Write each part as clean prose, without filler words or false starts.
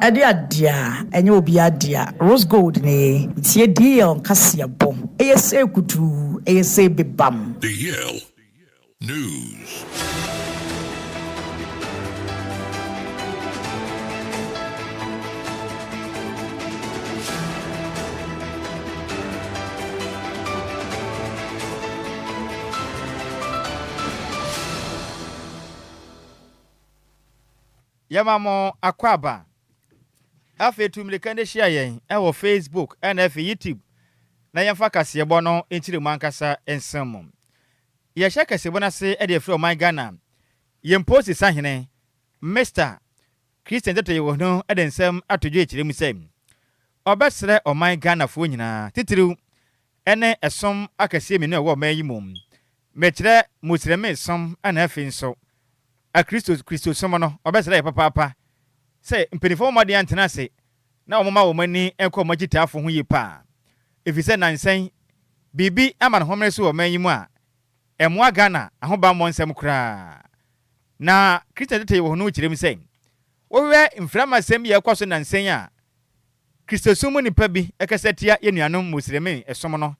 Adia, and you'll be adia. Rose gold, ne. It's a deal, Cassia bomb. ASA kutu, ASA be bam. DL News. Yamamo akwaba afe tumlika ne share yen e Facebook and YouTube na yemfa kase bo no entire mankasa ensam ye hye kase bo na se e de free my Ghana yemposi sahene Mr. Christian Tete wo no e de nsam atodwe ekire mu sem obesre o my Ghana fo nyina titiru ene esom akase mi ne wo man yi mum mekire musreme som ana afi nso a Christo somo no obesere papa say mpenifo made antena se na omoma wo mani enko magitafo ho yipa efise nansen bibi ama no homre so wo manyimu a emwa Ghana ahoba mo nsem kra na Christo tete wo no kirem say wo we mframa sem ye kwaso nansen a Christo somo nipa bi ekesetia yenuanom muslimi esom no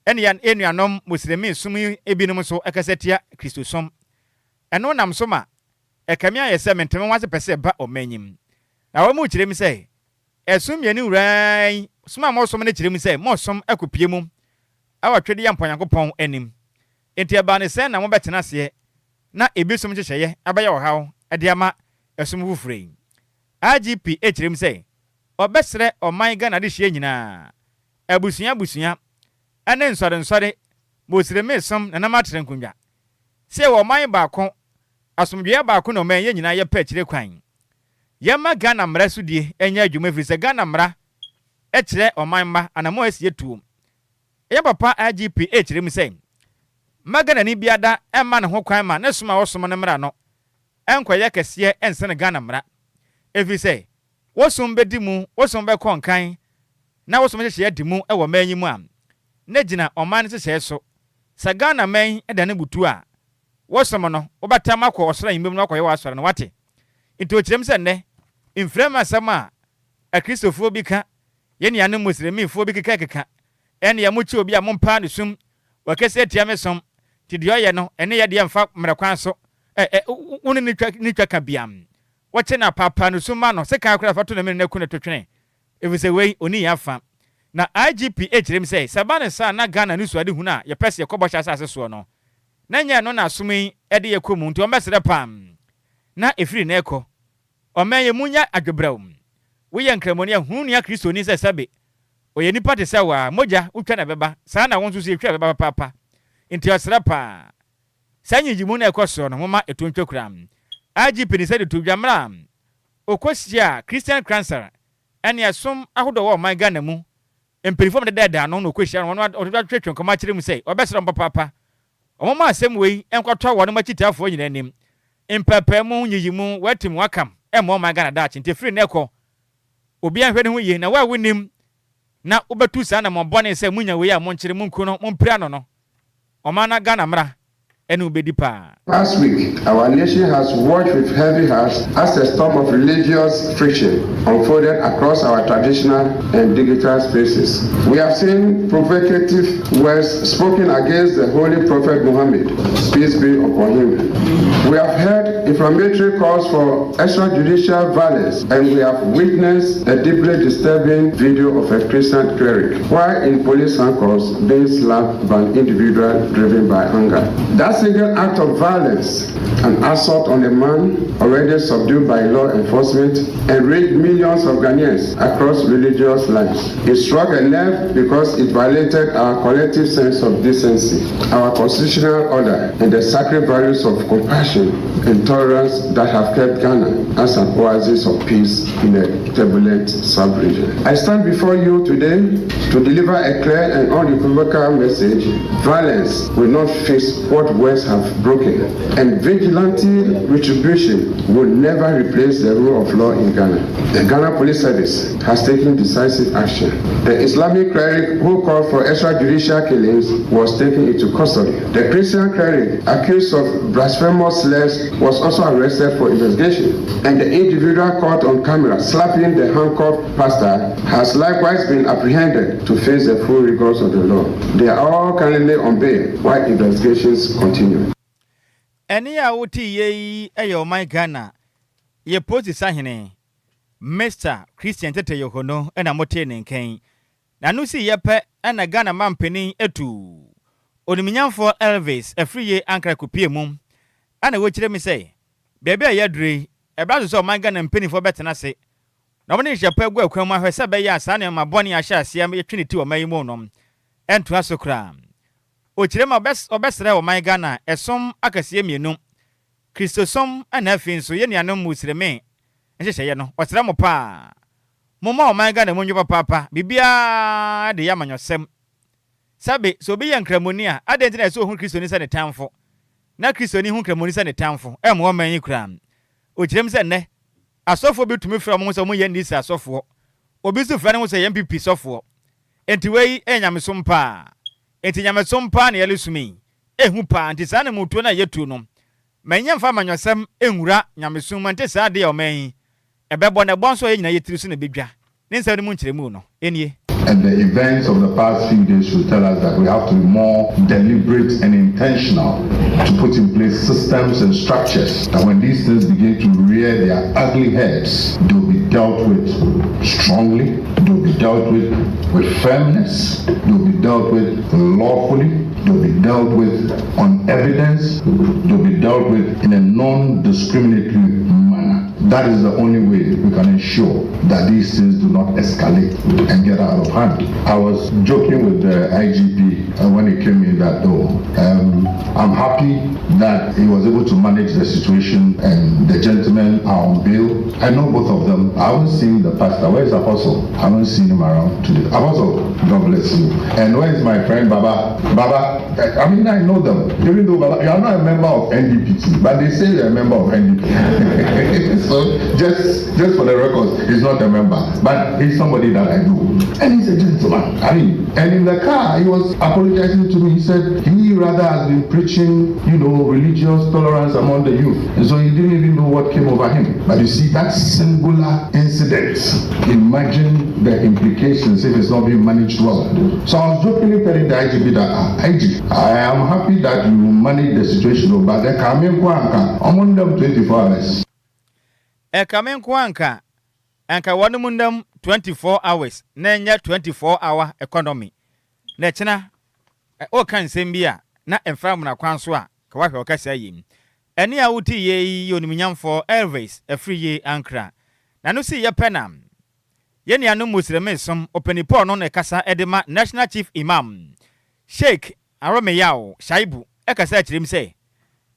ene yan enuanom muslimi sumi ebinom so ekesetia Christo som eno nam soma ekamia yese mentem wase pese ba omanyim na wo mu kirem se esum ye ni urai suma mo som ne kirem se mo som akopie mu awatwede ya mpanyankopon anim enti aba ne se na mo betena se na ebi som kyehye abaya wo hawo ade ama esum fufurei IGP ekirem se obesre oman Ghana de hye nyina abusuya ane nsore mosireme som na namatre nkunwa se wo man ba ko asomdwe ba ko no man ye nyina ye pa kire kwan ye ma Ghana mra sudie enya adwuma firi se Ghana mra e kire oman ma anamo asie tuo ye papa IGP e kire mu se magana ni biada e ma ne ho kwan ma ne soma wo som ne mra no enkoye kese ense ne Ghana mra efiri se wo som bedi mu wo som be konkan na wo som hye di mu e wo manyi mu am na gina oman ne se so sa Ghana man e da ne butu a wosomo no obata makọ osra yimbem no akọye wasọrọ no wate into kirem se ne inframa sama a Christopher bi ka ye ne anu muslimi fo bi keka ene ya muchi obi a mompa ne sum wakese atia mesom ti de oye no ene ye de mfa mrekwan so woni ni twaka biam wache na papa no sum ma no se kan akora fato na me ne ku ne totwene efise wei oni ya fa na IGP kirem se sabane sa na Ghana ni suade huna ye pese ye kobosha asase so no nanya no na sumi ede ye komu nti ombesere pam na efiri na eko omenye munya adwebraw wo ye nkramoni ahunu ya Kristo ni se sabe oye nipa te se wa moja utwa na beba sa na wonso se etwa beba papa nti osere pa sanye jimu na ekoso no moma etonwa kuram IGP ni se de to dwamra okosia Christian cancer ene asom ahodo wo man Ghana mu empirifom de deda no okosia no twetwe nkoma kire mu se obesere papa omoma asem wei enkwato wo no makitafo nyina nim empapemu nyiyimu watim wakam emo ma Ghana dachi ntefiri neko obi ahwe ne ho ye na wa wonim na obetu sa na mobone se munya wei a monkyere munku no mompira no omana Ghana mra ene obedi pa. Last week, our nation has watched with heavy hearts as a storm of religious friction unfolded across our traditional and digital spaces. We have seen provocative words spoken against the Holy Prophet Muhammad, peace be upon him. We have heard inflammatory calls for extrajudicial violence, and we have witnessed a deeply disturbing video of a Christian cleric while in police handcuffs being slapped by an individual driven by anger. That single act of violence, an assault on a man already subdued by law enforcement, enraged millions of Ghanaians across religious lines. It struck a nerve because it violated our collective sense of decency, our constitutional order, and the sacred values of compassion and tolerance that have kept Ghana as an oasis of peace in a turbulent sub-region. I stand before you today to deliver a clear and unequivocal message. Violence will not fix what West have broken. And vigilante retribution will never replace the rule of law in Ghana. The Ghana Police Service has taken decisive action. The Islamic cleric who called for extrajudicial killings was taken into custody. The Christian cleric accused of blasphemous slurs was also arrested for investigation. And the individual caught on camera slapping the handcuffed pastor has likewise been apprehended to face the full rigors of the law. They are all currently on bail while investigations continue. Any auti ye ayo my Ghana ye post sahine Mr. Christian Tete Yohono and Amote Nenken. Nanusi yepe and a Ghana man penny etu. Onimian for Elvis a free ye ankra kupie mum. And a witch me say, Baby a yadri, a brother saw my gun and penny for better say. Nobody shall pay well come my Sabay Yasan and my bonny asha see me trinity or my monum. And to us so cram. Ochirema best or best of my Ghana, a some akasiemi no. Christo some and nothing so yenya no mus remain. And she say, no, what's Ramopa? Mama, my Ghana, when you papa, Bibia the Yaman yourself. Sabe, so be young Cremonia, I didn't so who Christian is at the town for. Now Christian who Cremonia is at the town for, and 1 man you cram. Ochirem said, ne, a software to me from most of my yen this as software. Obisu friend was a MPP software. And to way, and Yamisumpa. Enti nyame sompa na yelusumi ehu pa nti sa na mutuo na yetu no manya fa manyosem enwura nyame summa nti sa de o man ebebo na bonso ye nyina yetiri so na bedwa ne nsa ne mu nkyeremu no enie. And the events of the past few days should tell us that we have to be more deliberate and intentional to put in place systems and structures that when these things begin to rear their ugly heads, they will be dealt with strongly, they will be dealt with firmness, they will be dealt with lawfully, they will be dealt with on evidence, they will be dealt with in a non-discriminatory manner. That is the only way we can ensure that these things do not escalate and get out of hand. I was joking with the IGP when he came in that door. I'm happy that he was able to manage the situation and the gentlemen are on bail. I know both of them. I haven't seen the pastor. Where is Apostle? I haven't seen him around today. Apostle, God bless you. And where is my friend Baba? Baba, I mean, I know them. Even though Baba, you are not a member of NDPT, but they say you're a member of NDPT. So just for the record, he's not a member, but he's somebody that I know. And he's a gentleman. I mean, and in the car, he was apologizing to me. He said he rather has been preaching, religious tolerance among the youth. And so he didn't even know what came over him. But you see, that singular incident, imagine the implications if it's not being managed well. So I was jokingly telling the IGP that, IG, I am happy that you manage the situation, but the Kamen Kwanka, among them 24 hours. A Kamen Kwanka, anka wanumundam 24 hours, nenya 24-hour economy. Nechina, o kan sembia, na emfam na kwanswa, kawahwe okasa yim. Eni awuti ye yoniminyam for Elvis, a free ye ankra. Na no si ye penam. Ye ni anu muslime som openipo no ne kasa edema National Chief Imam. Sheikh Arome Yao, Shaibu, ekasa chirim say.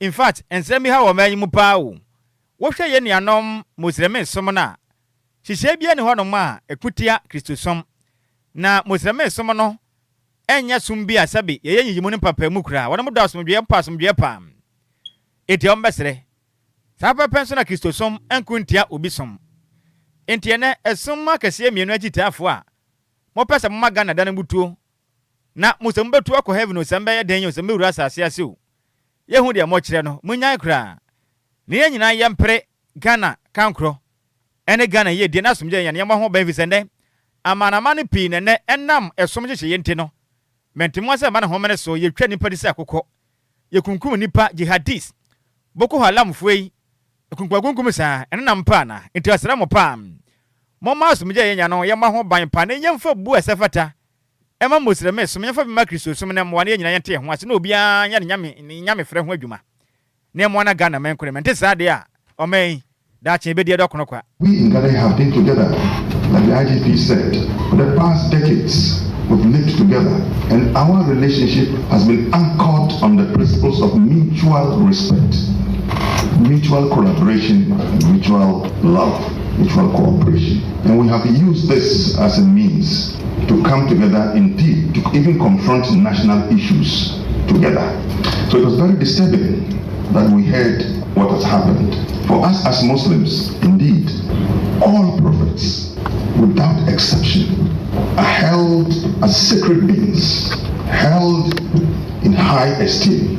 In fact, ensemi ha wo manyi mu pa wo. Wo hwe ye ni anom muslime som na. Hihye bia ne hono ma ekutia Kristosom. Na muslime som no enya sum bia sabi ye yiyimu ne papa mu kura. Wono mo da asomdwe pa asomdwe pa. Eti ombesere. Sa papa so na Kristosom enkuntia obisom. Enti ene esum akase mienu agitafo a. Mo pese mo maga na dan butuo. Na musem betu akọ heaven o sembe ye den yo sembe wura asase ase o. Ye hu de mo kire no munyan kura. Ne ye nyina ye mpre Ghana kankro. Ene Ghana ye die na asomje ye ne mo ho ban fi sende. Amanama ne pi ne enam esom je ye nti no. Mentimo se ma na ho mene so ye twa nipa dise akokọ. Ye kunkum nipa jihadis. Boko Haram fuei. Kunkum sa ene na mpa na. Enti asra mo pam. Mo ma asomje ye nya no ye ma ho ban pa ne ye mfa bu asefata. Ema muslime so me fa bi ma Kristo so me mo ne nyina yente ho ase na obi anya ne nyame frɛ ho adwuma ne mo na Ghana men kure mente sa de a o men da che be de dokono kwa. We in Ghana have been together, like the IGP said, for the past decades. We've lived together, and our relationship has been anchored on the principles of mutual respect, mutual collaboration, mutual love, mutual cooperation. And we have used this as a means to come together indeed, to even confront national issues, together. So it was very disturbing that we heard what has happened. For us as Muslims, indeed, all prophets, without exception, are held as sacred beings, held in high esteem.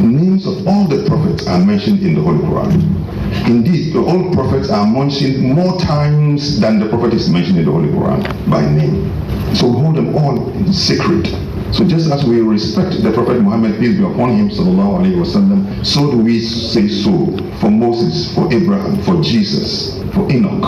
Names of all the prophets are mentioned in the Holy Quran. Indeed, the old prophets are mentioned more times than the prophet is mentioned in the Holy Quran by name. So we hold them all in sacred. So just as we respect the Prophet Muhammad, peace be upon him, sallallahu alaihi wasallam, so do we say so for Moses, for Abraham, for Jesus, for Enoch,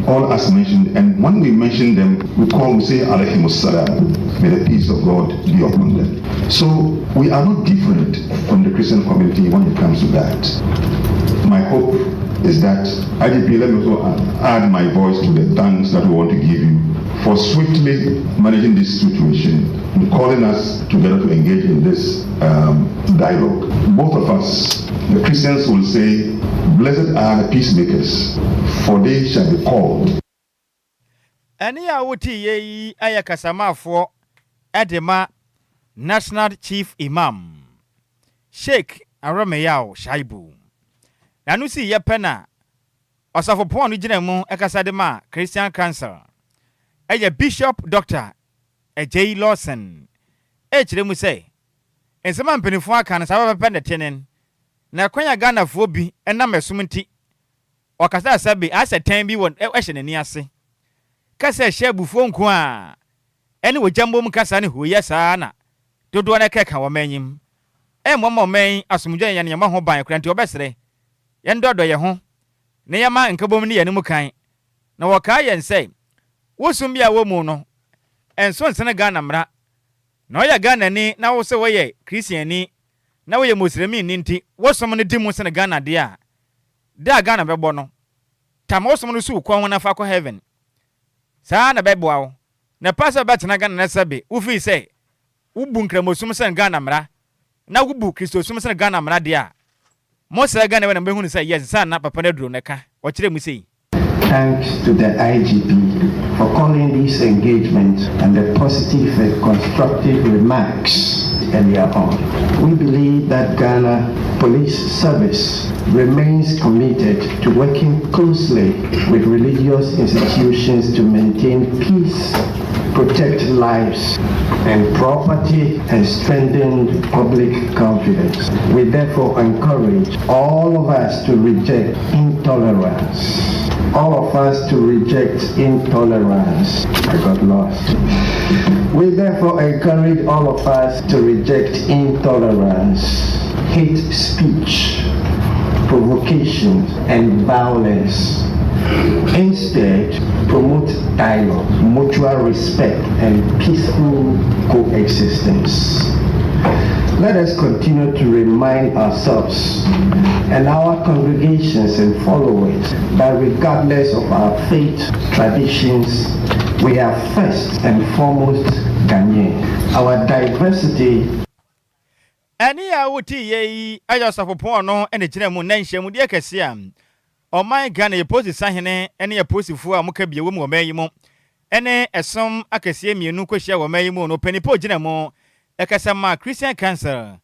all as mentioned. And when we mention them, we say alayhimus salam, may the peace of God be upon them. So we are not different from the Christian community when it comes to that. My hope is that IGP, let me also add my voice to the thanks that we want to give you for swiftly managing this situation and calling us together to engage in this dialogue. Both of us, the Christians, will say, blessed are the peacemakers, for they shall be called. Any awuti ye ayakasama for Edema National Chief Imam Sheikh Arameyao Shaibu. Nanusi yepena osafopon no gina mu ekasade ma Christian Council. Eye Bishop Dr. Agyei Lawson. Chire mu say ensema mpenifo aka na sabe pepe tenen. Na kwanya Ghana fo bi enam esumnti. Okasa asabe asetan bi won ehye nani ase. Kasa hye bufo nko a. Ene wojambo mu kasa ne hoye saa na. Dodo na keka wo manyim. Momo man asumdwa yan yama ho ban kranti obesere. Yen dodo ye ho. Ne yama nkabom ne yanimu kan. Na woka yen say wosum bia wo mu no. Enso nsene Ghana mra. Na oya Ghana ni na wo se wo ye Christian ni. Na wo ye Muslimi ni nti wosom ne dimu nsene Ghana de a. Da Ghana bebo no. Tam wosom no su kwa ho na fa ko heaven. Saa na bebo awo. Na pasa betena Ghana na sabe. Wo fi say ubu nkramosum sen Ghana mra. Na wubu Kristo sum sen Ghana mra de a. Mo se Ghana we na behunu say yes san na papa na duro neka. O kire mu sei. Thanks to the IGP for calling this engagement and the positive and constructive remarks earlier on. We believe that Ghana Police Service remains committed to working closely with religious institutions to maintain peace, protect lives and property, and strengthen public confidence. We therefore encourage all of us to reject intolerance. All of us to reject intolerance. I got lost. We therefore encourage all of us to reject intolerance, hate speech, provocation, and violence. Instead, promote dialogue, mutual respect, and peaceful coexistence. Let us continue to remind ourselves and our congregations and followers that regardless of our faith, traditions, we are first and foremost Ghanaian. Our diversity. Ani awuti ye ayosafopon no ene kire mu nanhye de kese am. Oman Ghana ye posi sahene ene ye posifu a muka biye wo mayi mu. Ene esom akese mienu kohia wo mayi mu no penipo gina mu ekasama Christian Council.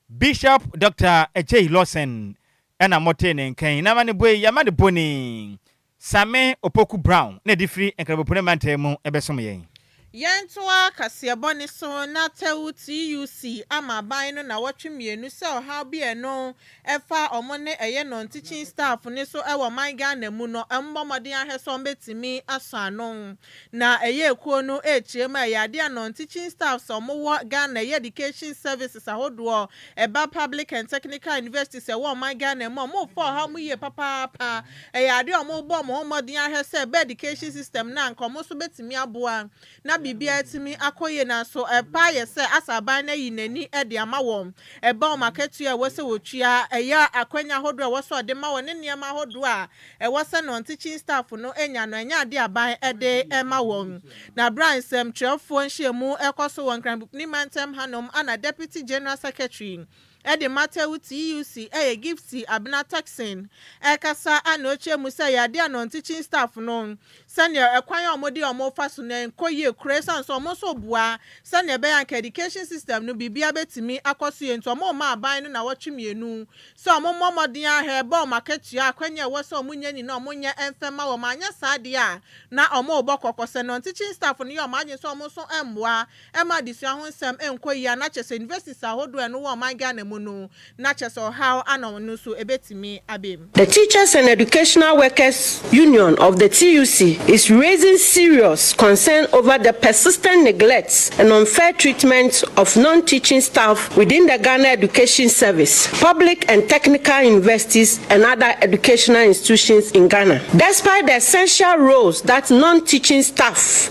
Bishop Dr. Agyei Lawson ena motene nkan na mane boy yamade boni Sammy Opoku Brown na difri enkrabopone mantemu ebesom yen. Yentoa kasiaboni so na tewu TUC ama ban no na watwemienu se oha bia no efa omone eye non teaching staff ne so ewo man Ghana mu no embomode aheso mbetimi asano na eye ekuo no echiema yade non teaching staff so mo Ghana education services ahodo eba public and technical universities e wo man Ghana mo for ha mu ye papa yade omo bo mo homode ahese be education system na nkomo so betimi aboa na bibia timi akoye na so epa yese asaban na yinani ede ama wom eba o maketu e wose wotua eya akwanya hodo e wose ode ma won ne ma hodo a e wose non teaching staff no enya no enya ade aban ede ema wom na Brian Sem twelfo nhyiemu ekoso won kranbukni mantem hanom ana deputy general secretary Ede Matewu TUC gifts Abna Taxin Ekasa anoche musa yade anon teaching staff no senior ekwanya omodi omofa so na enkoye creation so omoso bua senior be yank education system no bibia betimi akoso yentu omo ma aban no na wotwemienu so omo modin ahe ba marketia akwanya wo so omunya ni na omunya enfema wo manya saade a na omo obokokose no teaching staff no yo maje so omo so emboa ema disua ho nsem enkoye na chese universities ahodo no wo man Ghana mu no na chese how anon no so ebetimi abem. The Teachers and Educational Workers Union of the TUC is raising serious concern over the persistent neglect and unfair treatment of non-teaching staff within the Ghana Education Service, public and technical universities, and other educational institutions in Ghana. Despite the essential roles that non-teaching staff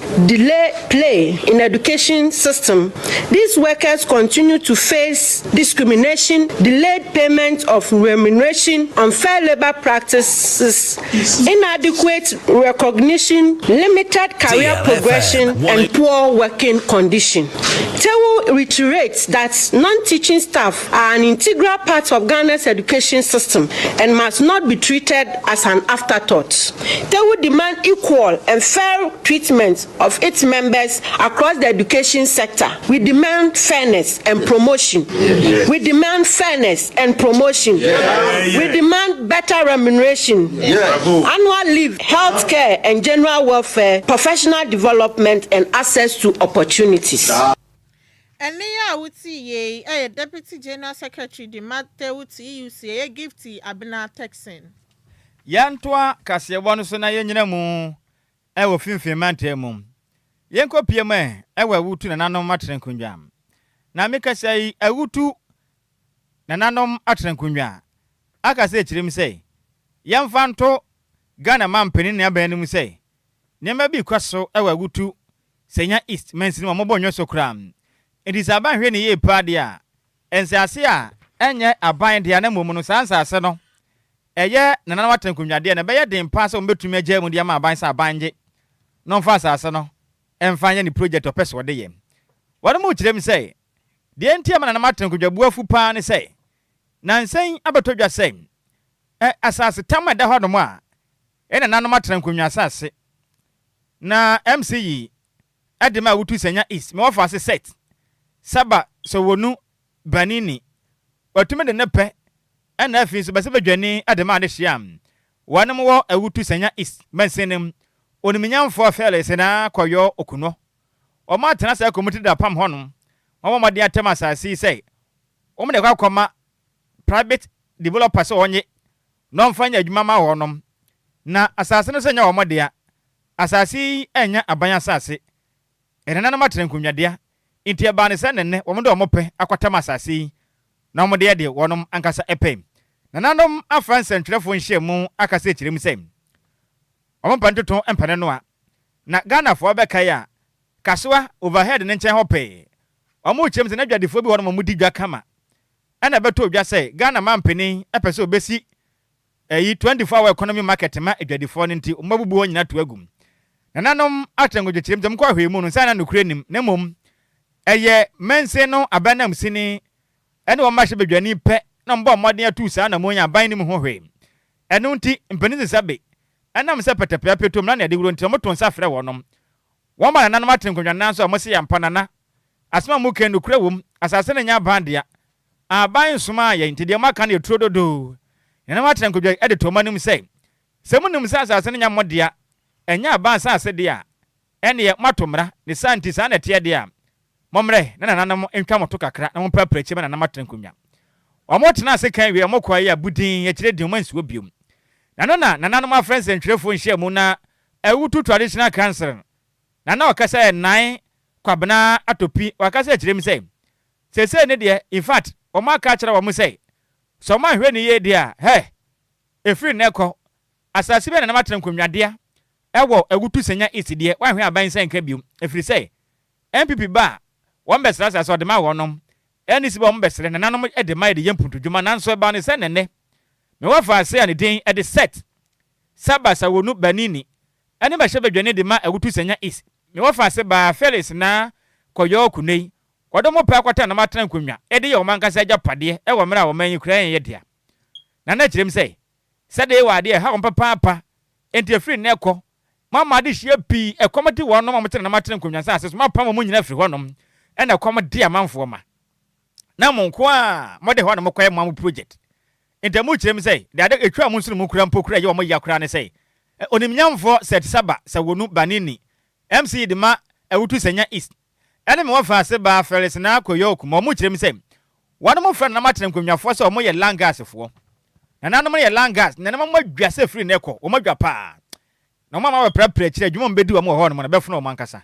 play in the education system, these workers continue to face discrimination, delayed payment of remuneration, unfair labor practices, inadequate recognition, limited career DLFM, progression, and poor working condition. TEWU reiterates that non-teaching staff are an integral part of Ghana's education system and must not be treated as an afterthought. TEWU demand equal and fair treatment of its members across the education sector. We demand fairness and promotion. We demand fairness and promotion. We demand better remuneration, annual leave, health care and general welfare, professional development, and access to opportunities. And ya wuti ye Deputy General Secretary de Mate wuti UC ye gifty Abena Texan. Yantwa kasiyebonu so na yenyina mu ewo finfimante mu. Yenko pieme ewo wutu na nanom matrenkunwa. Na meka sei awutu na nanom atrenkunwa. Aka se chirim sei yamfanto Ghana mampeni ne abanim sei nyema bi kwaso ewo awutu senya east mensi no mobonyo so kram. Edis aban hwe ne ye pade a ensiase a enye aban de na momu no sansase no eye nanan watankunwade na beye den pa so mbetumi agya mu de ma aban sa abanje no mfa asase no emfanya ni project opeso de ye wode mu kirem sei de entia nanan watankunwa buafu pa ne sei nansen abatodwa sei asase tamada hodo mu a nanan watankunwa asase na MCE adema wutu senya is me wofa ase set saba so wonu banini watume de nepe ana afi so base badwani adema de hyiam wanem wo awutu senya is mensenem oniminyamfo afele sena kwayo okuno o ma tena sa committee da pam hono o ma de atema asase sei o me de kwakoma private developers onye no mfanya adwuma ma honom na asase no senya o mo de asase enya aban asase enana matrenkunwadea inti abane sanenne womude omope akwatama asase na omode de wonom ankasa epem na nanom afranse ntwerefo nhyiemu akase kirem sem ompantoto empane no a na Ghana fo beka ya kasoa overhead ne nchen hope omo kyem se na dwadefo bi wonom mudi dwa kama ana beto dwa se Ghana mampeni epese obesi 24 hour economy market ma dwadefo nti omabubu onyina to agum na nanom atrangoje kirem dem kwa hwemu no sana no kurenim na mom eye mense no abanam sini ene wo mahye bedwani pe na mbo modern atu sa na monya aban nim ho hwe eno nti mpanize sabe anam se petepepetom na ne de wuro nti moton sa frɛ wonom wo ma nanom atrangonwa nanso amose ya mpanana asema mu ken no kurawom asase na nya bandia aban soma ye nti de maka na etrododo nanom atrangonwa ede to manim se semunim sa asase na nya modea enya aban sa ase de a ene ye matomra ne santi sa na tie de a momre na nanam entwa moto kakra na mompa preche na nanam atrankunwa omotena ase kan wi omokwa ya budin ya kire de mansi obiom na nanam afrense ntwerefo nhyiemu na awutu traditional council na wakasa nine kwabena atopi wakasa kire mi se ne de in fact omaka kire wo mu se so ma hwe ne ye de a efiri neko asase be na nanam atrankunwa de ewo awutu senya iside wa hwe aban se nka biom efiri se MPP ba one besra so de ma wonom eni si ba mo besre na nanom e de ma de yempuntu dwuma nanso e ba ne se nenne me wa fa se ane den e de set sabasa wonu banini eni ba hye badwane de ma awutu senya is me wa fa se ba Felix na koyo kunei kodomo pa kwata na matran kunwa e de ye o mankasa agapade e wo mra wo man yikura ye dia na na kirem se de wa de ha on papa enti afiri ne ko mama de hye pi ekomati wo no mama tena na matena konwansa ase so mapam mo nyina firi honom ena ekomade amanfo ma na monko a mode ho na mokoye mamu project entamu kirem sei de ade etwa mu nsuru mu kura mpokura ye wo ya kura ne sei onimnyamfo set saba sa wonu banini MC de ma ewutu senya east ene me wafa se ba felis na koyo kuma mo kirem sei wano mo fra na matena konwafo se mo ye langasfo na nanom ye langas na mo adwase firi ne ko o mo adwa pa na mama we prepare kire dwuma mbedi wo mo ho no na be funa o mankasa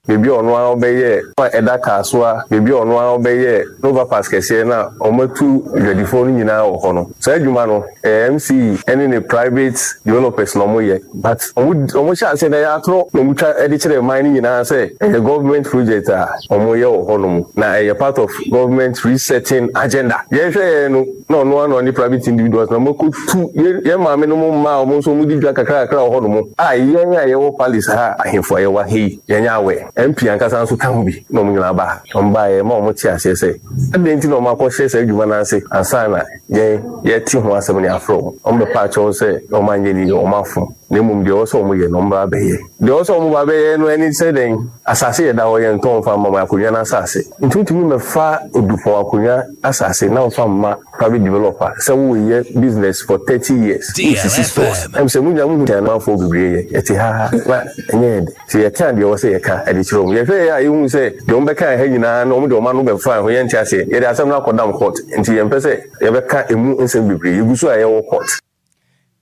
Baby ono a obeye eda kaswa baby ono a obeye nova pass kese na omatu dwadifo no nyina wo ho no so adwuma no MC any ne private developers no moye but omo sha say na ya tro no mutwa edi kire mine nyina say the government project a omoye wo ho no na a part of government resetting agenda ye hwe no no ni private individuals na mokutu ye ma me no ma omo so mudi dwa kakra wo ho no a ye wo palace ha ahemfo ye wa hei ye nya we MP ankasa nso kan bi no mu nyina ba omba e ma omo ti ase se adenti no ma ko shese adwuma na ase ansana ye ti ho asem ni afro ombe pa cho se o ma nyeni o ma fo ne mum de o so omo ye no mba be ye de o so omo ba be ye no eni se den asase ye da wo ye nton fa mama akonya na asase ntutumi me fa odufo akonya asase na fa mama private developer se wo ye business for 30 years DLFM em se mu nya mu na fo bibre ye ti ha na enye se ye kan de o se ye ka edi chiro ye hwe ya ihu se de on be kan ha nyina na o de o ma no be fa ho ye nti ase ye de asem na kodam court nti ye mpese ye be ka emu nsem bibre egusu a ye wo court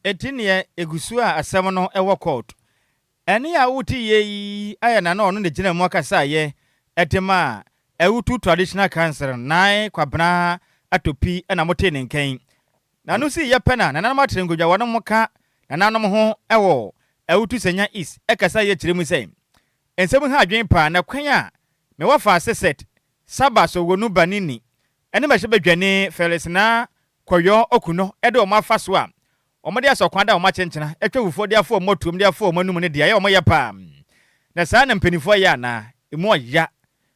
etinie egusu a asem no ewo court ene ya wuti ye aya na no ne gina mu akasa ye etema ewutu traditional cancer nai kwabna atopi na mote ne nkan na no si ye pena na nanam atrengodwa wono moka na nanom ho ewo ewutu senya is ekasa ye kiremu sei ensem ha adwen pa na kwan a me wafa set saba so wonu banini ene ma hye badwane felis na koyo okuno ede o mafa so a omode asokwan da o ma chenchena etwa wufo de afo motum de afo manum ne de ya o ma ye pa na sa na mpanifo ya na emu ya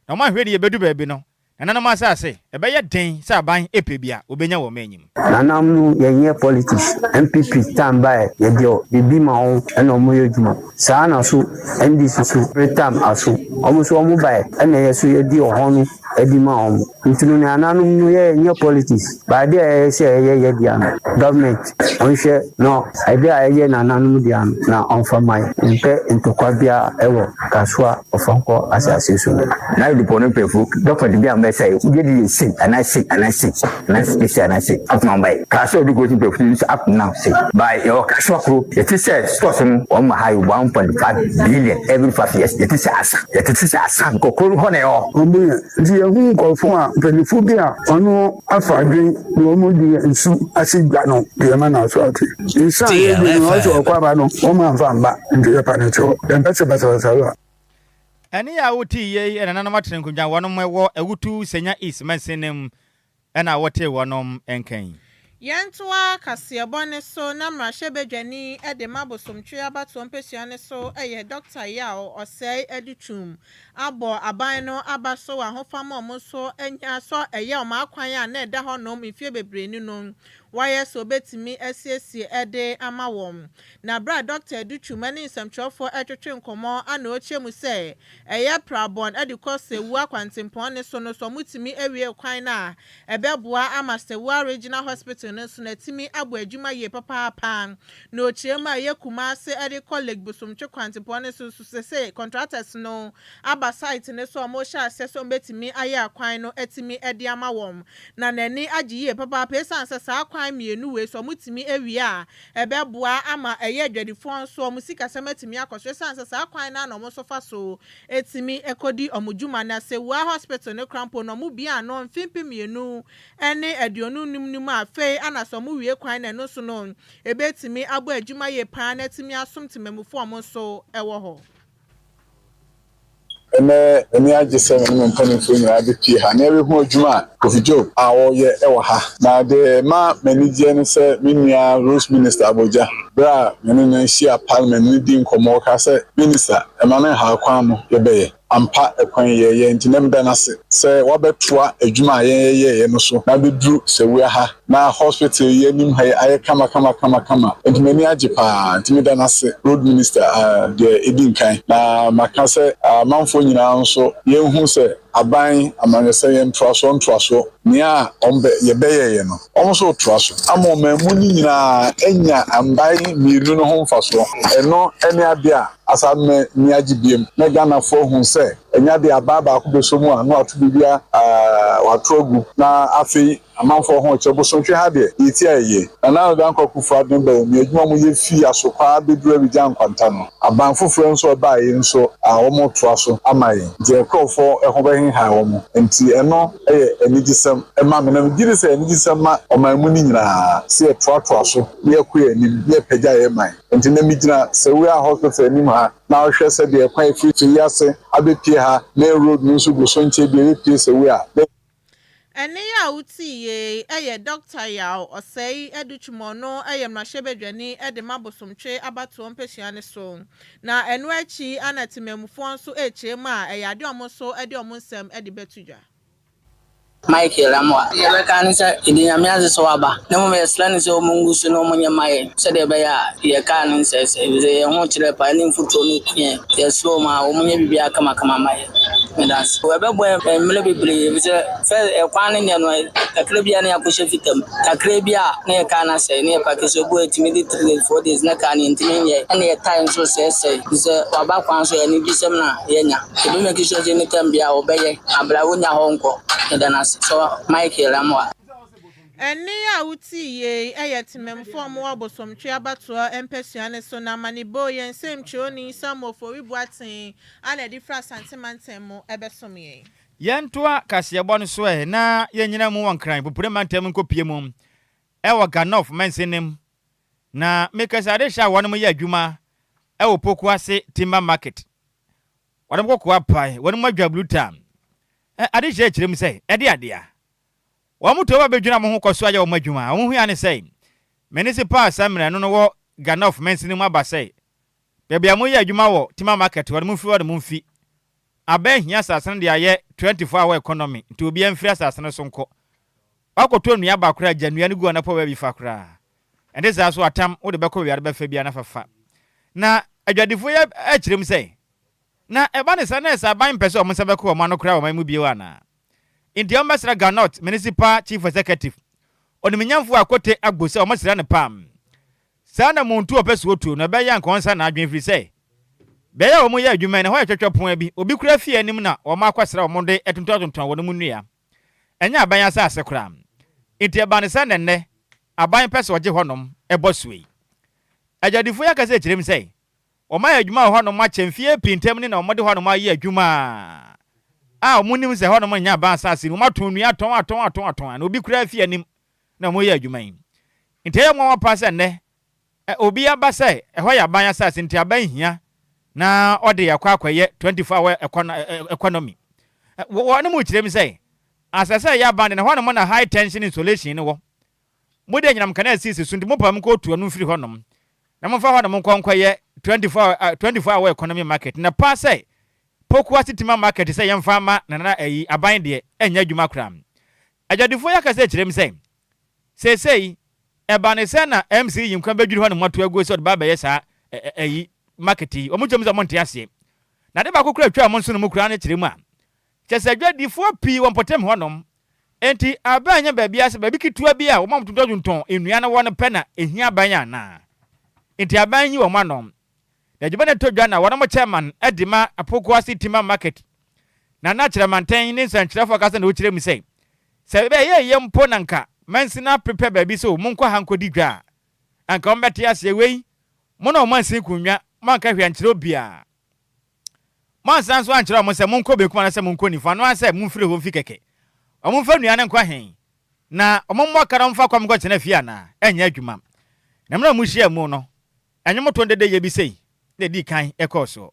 na o ma hwe de ye bedu baabi no na nanam asase ebe ye den sa ban epebia obenya wo manyim nanam nu yenye politics MPP standby ye dio bibi ma on eno mo yeduma sa na so NDC so retam aso omo so omo bai ena ye so ye di ohonu edi ma on ntinu na nanam nu yenye politics ba de ye se ye dia government on she no idea ye na nanam dia na on famai mpe ntokwabia ewo kaswa ofanko asase so na idupo no pefu doctor de be say you did say and I say up now by cash or go to the up now say by your cash crew it is a story on my high 1.5 billion every 5 years it is a kokoro hone o the who go for phobia ono afadwe no mo di nsu asigba no de ma na so ati insan ye no so kwaba no o ma nfa mba ndi pa ne cho dem pese basa ene ya wuti ye ena nanam atrenkodwa wono mwewo ewutu senya is mensenem ena wote wonom enkan Yentoa kasiebone so na mrahye bedwani ede mabosomtwe abato mpesua ne so eye Dr. Yao osei editum abo aban no abaso ahofama omo so enya so eye o makwan ya na eda honom ifie bebreni no why so betimi asiesie ede amawom na bra Dr. Editum ani nsamtwofo etwetwe nkomo ana ochemu se eye prabon edikose wu akwantempon ne so no so mutimi ewie kwan na ebeboa amasewa regional hospital ne so na timi abo adwuma ye papa na ochema ye kumase ede colleague busumtwe kwantempon ne so se contractors no aba site ne so mo sha aseso betimi aye akwan no etimi ede amawom na nani agiye papa pesa ansesa mienu we so mutimi ewie a ebeboa ama eye adwadifo so musika semetimi akoswe sansa sa kwan na no mosofa so etimi ekodi omudwuma na sewa hospital ne crampo no mu bia no mfimpi mienu ene aduonu numnum afi ana so mu wie kwan na no so no ebetimi abo adwuma ye pan na timi asomtemamufo omo so ewo ho ene agye se me mpanimfo nyina de pie ha na ewe hu adwuma kofijo awo ye ewo ha na de ma manije no se minua Rose Minister Aboja bra mene na shia parliament ni din komo ka se minister emane ha kwan no ye beye ampa ekwan ye ntinem da na se wabetoa adwuma ye no so na bedru se we ha na hospital ye nim ha aye kama enti mani agye pa enti me da na se road minister the edin kan na maka se manfo nyina nso ye hu se aban amanyese ye ntroaso nia ombe ye beye no omso troaso ama mamu nyina enya amban mienu no ho mfaso eno ene ade a asame ni agibiem na Ghana fo hu se enya de ababa ko besomu a no ato bibia watrogu na afi amanfo ho chebosontwe ha de yiti aye na dan kokufa den ba mi adwuma mu ye fi asopa bedura bi jan kwanta no aban foforo nso ba ye nso a womo troaso amaye je krofo eho behin ha womo enti eno enigisem ema me na gidi se enigisem ma omamu ni nyina se troaso ye kuye ni ye pagya ye man enti na mi gina se we a hospital ni ma na ohwe se de kwan free to yase abepie ha na road nso go so nche bi repie se we a ene ya uti ye eye doctor ya osei educhumono eye mrashebedwani ede mabosomtwe abato mpehia ne so na enu achi anatememfo nso echema eye ade omonso ede omonsem ede betudwa Michael Amwa. Yekanisa idinyamiazi sowaba. Nemo meslani se omungusu no munye maye. Sede beya yekanisa se ye ho kire pa ni mfuto no tue. Ye slow ma omunye bibia kama maye. Medas. Webebo emle bibli se fe ekwan ne no kakre bia na yakoshe fitam. Kakre bia na yekana se ne pakeso go etimi 3-4 days na kan intimi ye. Na ye time so se waba kwan so ye ni bisem na yenya. Ebi mekisho je ni tambia obeye abra wonya honko. Medas. So Michael Amwa ene ya uti ye eyetimemfo mo abosomtwe abato empesiane so na manibo ye nsemchoni samofo wibuaten ana difra santimantem ebesomye yentoa kaseyebo no so na yenyina mu wankran popure mantem nkopie mu ewo Ganof mensenem na mekasade sha wonom ye adwuma ewo poku ase timber market wonom kokwa pai wonom adwa blue town ade je kirem sei ede adea wo muto ba bedwuna mo ho koso aye wo madwuma wo hu ya ne sei municipal assembly no wo Ganof mensenem aba sei bebia mo ye adwuma wo timber market wonom fi wonom fi abehia sasen de aye 24 hour economy nti obi amfiri asasen so nko akoto nua ba kora janua ne gu na po ba bi fa kora ende za so atam wo de beko wiare ba fa bia na fafa na adwadifo ye akirem sei na eba ne sana esa ban pese o mse beko o ma no kora o ma mu biwa na ndi ambassador Ganot municipal chief executive onimenyamfo akote agbose o masira ne pam sana muntu opese otu na be ya nkonsa na adwen firi sei beya wo ya adwuma ne ho atwetwe pon bi obi kura fie anim na wo ma kwasra wo de etontonton wo no munua enya aban asase kura enti eba ne sa nenne aban pese oje honom ebosui ajadifo ya kase kirem sei o ma adwuma honom ma chemfie pintem ne na wo de honom aye adwuma omunim se honom nya aban asase ni wo maton nua aton na obi kura fie anim na mo ye adwuma enti ye mo pa se nne obi aba sei ho ya aban asase enti aban hia na ode yakwaye 24 hour economy wonu mu kirem sei asase ya band na hono na high tension insulation ne wo mode nyinam kana asisi so ndi mo pam ko otu anu firi honom na mo fa honom nkonkwaye 24 hour economy market na pa sei pokuwa sitima market sei yemfa ma na ayi aban de enya adwuma kram ajadifo yakase kirem sei ebane se na MC yinkwa badwiri honom mato ago so de baba yesa ayi marketi omuchemza monte ase na de ba kokura twa monso no mukura na kiremu a chesedwa difo pi wonpotem honom enti abanya baabi ase baabi kitua bi a wo mamto dwonton enua na won pena ehia abanya na enti abanyi wo manom na jibane todwa na wonmo chairman edima apoko ase tima market na kire manten ni sanchirafo kasa na wo kiremu sei se be ye mpo nanka mansina prepare baabi so monko hankodi dwa anka ombete ase wei mono mansin kunwa manka hwe ankyere obia mansan so ankyere mo se monko be kuma na se monko nifa no ase monfire ho mfi keke omomfa nua ne nkwa hen na omommo kara mfa kwam ko kyena fia na enya adwuma na mra mu hia mu no enyo to ndede ye bi sei na di kan ekoso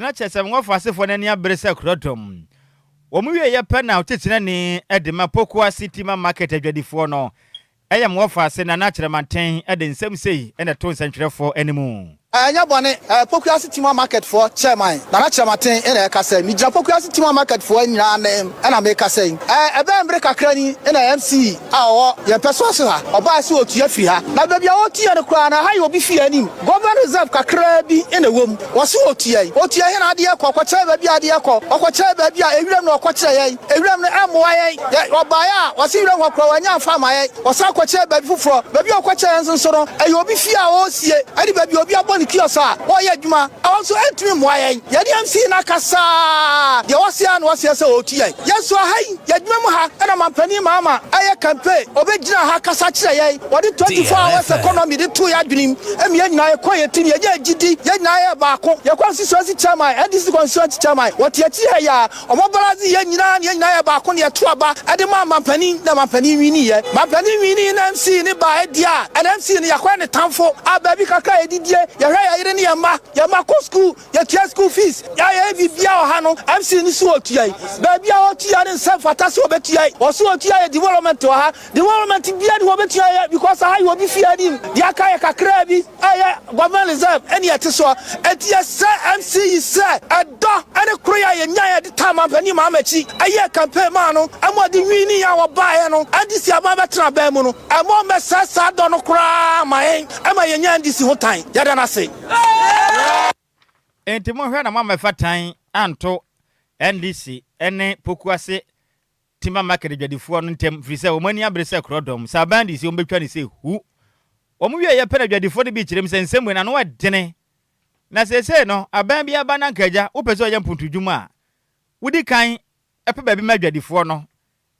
na chese mo fasefo na ni abrese krotom omu wie ye pe na otetena ni edema Pokua City market adwadifo no eye mo fase na kire manten ede nsem sei ene to nsantwerefo animu anya bone Pokua City market for chairman na kire manten ene ka say mi gira Pokua City market for nyina na na me ka say ebe mbre kakra ni ene MC awo ye peso so ha oba se otua fi ha na bia bia otua ne kra na ha ye obi fi anim government reserve kakra bi ene wom wo se otua he na ade ekọ kire ba bia ade ekọ okọ ba bia ewuram na okọ kire ye ewuram na amoa ye oba ya wo se ewuram okọ wanya fa ma ye wo sa okọ kire ba fufuro ba bia okọ kire nso no aye obi fi a o sie ade ba bia obi abọ kiosa wo ye adwuma also entumi moa ye ye de MC na kasa ye wo se an wo se se otua ye so hai ye adwuma mu ha na mampani mama aye campaign obegina ha kasa kire ye wo de 24 hours economy de to ya adwunim emi ye nyina ye ko ye tim ye agidi ye nyina ye baako ye constituency chairman ndc constituency chairman wo tie ti ha ya omobarazi ye nyina ye baako ne to aba ade mampani na mampani wini ye mampani wini na MC ne ba e dia MC ne yakwa ne tamfo ababi kaka edidie ye hwa ya yire ne ya ma ko school ye tia school fees ya bibia o ha no MC ne so otua ba bia otua ne self atase obetua o so otua ye development o ha development bia de obetua ye because ha you obi fi adim dia ka ye kakra bi aye government reserve any atiso etia se MC is edo ene kroya ye nya ye de tama pani ma machi aye campaign ma no amodi wini ya wo ba ye no andisi aba betra ba mu no amo me sasa do no kra ma en ama ye nya andisi ho tan ya da na se enti mo hwe na mama fatan anto NDC ene Pokuase tima market adwadifo no ntem frise o mani abrese krodom sabandi si o betwa ni se hu o mu wie ye pere adwadifo no bi kirem sensem na no wadene na sese no aban bia ba na nkaja wo pese o ye mpuntudwuma a wudi kan epe ba bi ma adwadifo no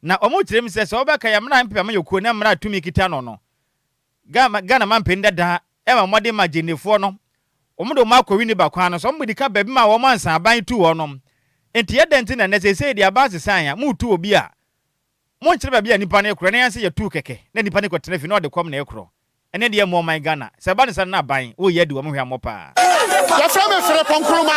na o mu kirem sese o be ka ya mra mpe ma yokuo na mra tumi kita no Ghana man penda da e ma mode ma genefo no o mu do ma ko wini ba kwa no so mu di ka ba bi ma wo mansa aban tu wo no enti ye denti na sese dia ba sesan ya mu tu obi a mo nkyere ba bia nipa na ekro na yanse ye tu keke na nipa ne kwetena fi na ode kom na ekro ene de mo man Ghana se ba ne san na ban wo ye de wo hwa mo pa ya frame fere ponkruma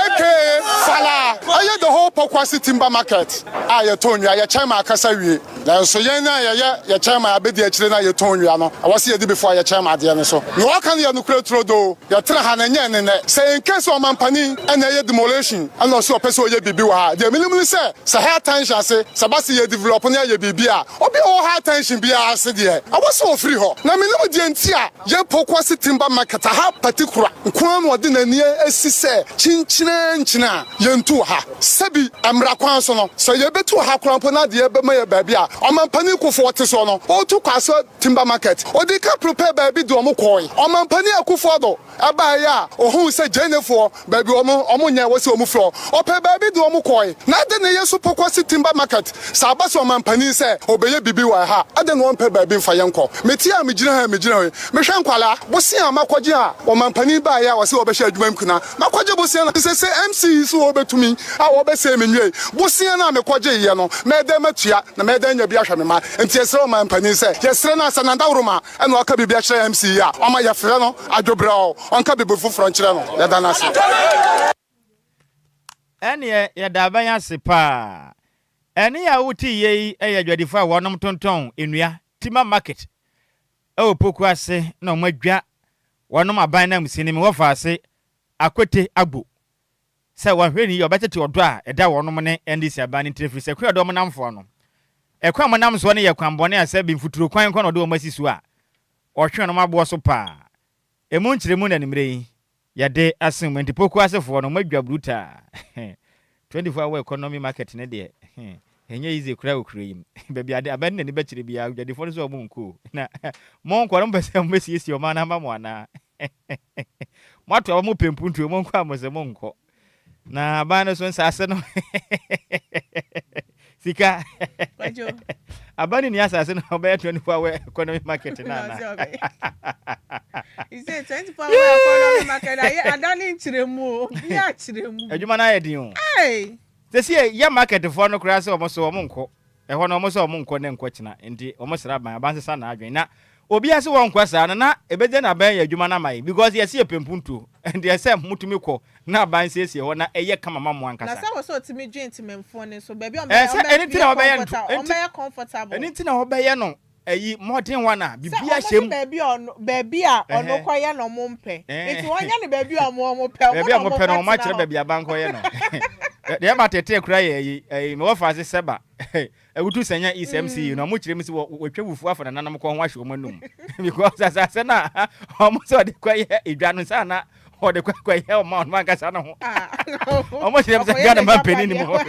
eke fala aye the whole Pokua City market aye tonwa ya chairman akasa wie na so ye na ye chairman abedi akire na ye tonwa no awase ye di before ye chairman de ne so no kan ye no kretro do ya tra ha na nye ne say in case o mampani ene ye demolition and so person ye bibi wa de minimum say high tension say sabasi ye develop na ye bibi a obi o high tension bia ase de awase o free ho na minimum de ntia ye Pokua City market ha particular kwan no de nani esise chinchina yentu ha sebi amra kwan so no so ye betu ha kwan po na de be ma ye baabi a o mampani kofo ote so no o tu kwaso timber market o de ka prepare baabi do mo koi o mampani akofo do aba ya o hu se jenefo baabi o mo nya wo se o mu fro o pe baabi do mo koi na de ne yeso Pokua City timber market sa ba so mampani se obeye bibi wa ha ade no pe baabi fa yenko meti a me gina me hwe nkwala bosi a makwaje a o mampani ba ya wo se obehye adwuma mkuna makwaje bosi na se MC so obetumi a obese menwe bosi na mekwaje ye no mede matua na mede nya bi ahwe me ma enti esre o mampani se yesre na sananda uruma ena aka bibi ahwe MC ya o ma ye fre no adwobra o onka bibi fufuro nkyere no ya dana se ene ye da ban ase pa ene ya wuti ye adwadifo a wonom tonton enua tima market o Pokuase na omadwa wonom aban na msini me wofase akwete agbo se wahweni yo betete odo a eda wonom ne NDC aban ne trefri se kwa do mo namfo no ekwa mo nam so ne ye kwanbone ase bi mfuturo kwan kwa no do mo asisu a ohwe no mabo so pa emu nkyeremu na nimre yi yade asen menti Pokuase fo no madwa bruta 24 hour economy market ne de enye easy kura okura yim baby ade aban ne be kire bia adwade fo so mo nko na mo nko no mbese mo siesi o ma na ma mo ana mo ato mo pempuntu mo nko amose mo nko na aban so nsase no sika Kwajo aban ni asase no be 24 hour economy market na is it 24 hour economy market adani nchiremu bia chiremu adwuma na yedin o hey sesi ye market for no kura se omo so omo nko e ho no omo so omo nko ne nko kina enti omo sra ban abanse sa na adwen na obi ase won kwasa na ebede na ban ya adwuma na mai because yes ye pempuntu and yes mutumi ko na ban siesie ho na eye kama mamo ankasa na say so timi joint memfo ne so baby on anything na obeya comfortable anything na obeya no eyi modern one a bibia hyem baby a ono koye no mompe enti wonya ne baby a mo pe baby a mo pe no ma kire baby abanko ye no de ma tete kura ye me wo faase seba ewutu sanya ECMC no mo kire mi si wo twewufu afa na nanam ko ho ahwe o manum because asase na o mo so de kwaye edwa no sa na o de kwaye o ma on kasa no ho o mo kire mi se Ghana man peni ni mo ho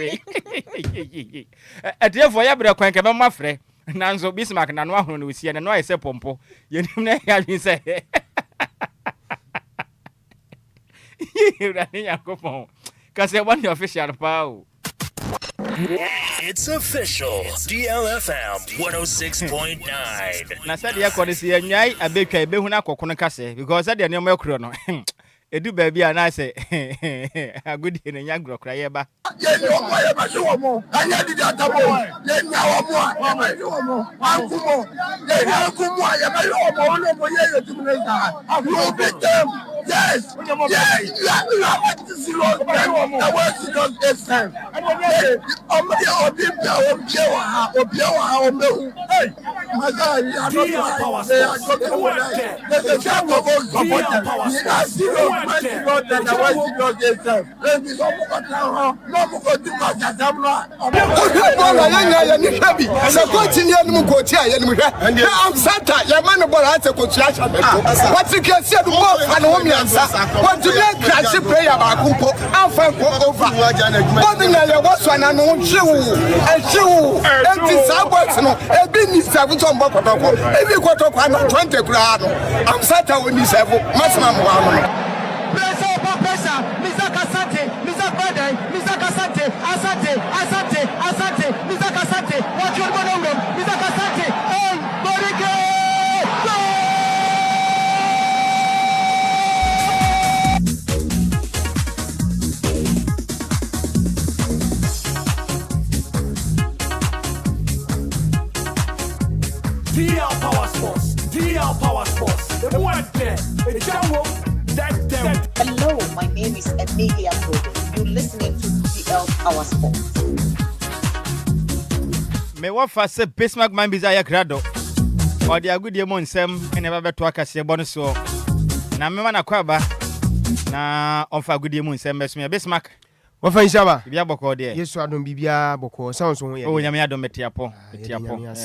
etiefo ya bre kwan ke be ma frɛ nanzo Bismarck na no ahono no usie na no ayese pompo yenim na ya dwin se Rani Yakopon cause one official pao. It's official. DLFM 106.9. Na said ya kodisi nyai abetwa ebehu na kokono kase because said ya nyoma ekuro no. Edu baby ana say agudi ne nyagro kra ye ba. Ye no mo ye ma so mo. Anya di data mo. Ye nya wo mo. Ye ma yo mo. Ankumo. Ye nya ankumo ye ma yo mo no mo ye tumneza. You beat them. Yes. Yes. You are to see Lord. I want to do this time. Hey. My God, you are not power. Hello, my name is Nhyiraba Kwadwo. You're listening to DL Power Sports. Me wa fa se Bismarck man biza ya krado. O de agudie mo nsem ene ba beto akase bo no so. Na me na kwaba na on fa agudie mo nsem beso me Bismarck. Wa fa Nhyiraba. Bibia boko de. Yesu adom bibia boko sound so ho ye. O nyame adom betiapo.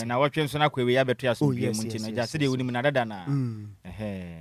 Na watwe nso na kwawe ya beto ya so bia mu ntino ja se de woni na dada na.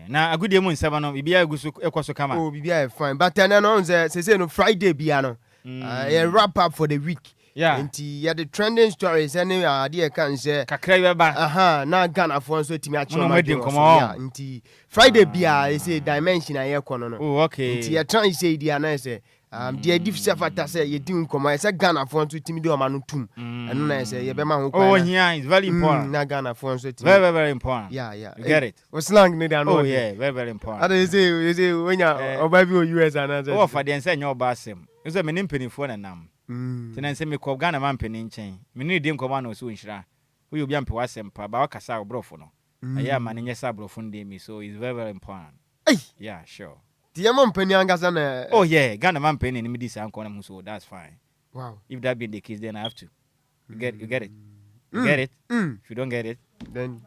Na agudie mu nsem no bibia egusu ekoso kama. Oh bibia fine. But then no say no Friday bia no. Wrap up for the week. Yeah. Nti ya the trending stories any ade kan say kakra we ba. Na Ghana for so timi achi ma di komo. Nti Friday bia is a dimension aye kono no. Oh okay. Nti ya try say dia na say the different factor say ye din komo say Ghana for so timi de o ma no tum. Eno na say ye be ma ho kwa. Oh here is very important. Na Ghana for so timi. Very very important. Yeah. You get it. O slang ne dia no. Oh yeah, very very important. I say when ya oba bi o US and oh for den say nyo ba asem. Nso me nimpenifo na nam. Tena nse me ko Ghana man peni nchen. Me ni di nkoma na so nhira. We obi ampe wasem pa ba wakasa obrofo no. Aya ma ne nyesa obrofo ndi mi so it's very very important. Yeah, sure. Ti man peni angasa na. Oh yeah, Ghana man peni ni me di san kono so that's fine. Wow. If that be the case then I have to. You get it. You get it. If you don't get it, then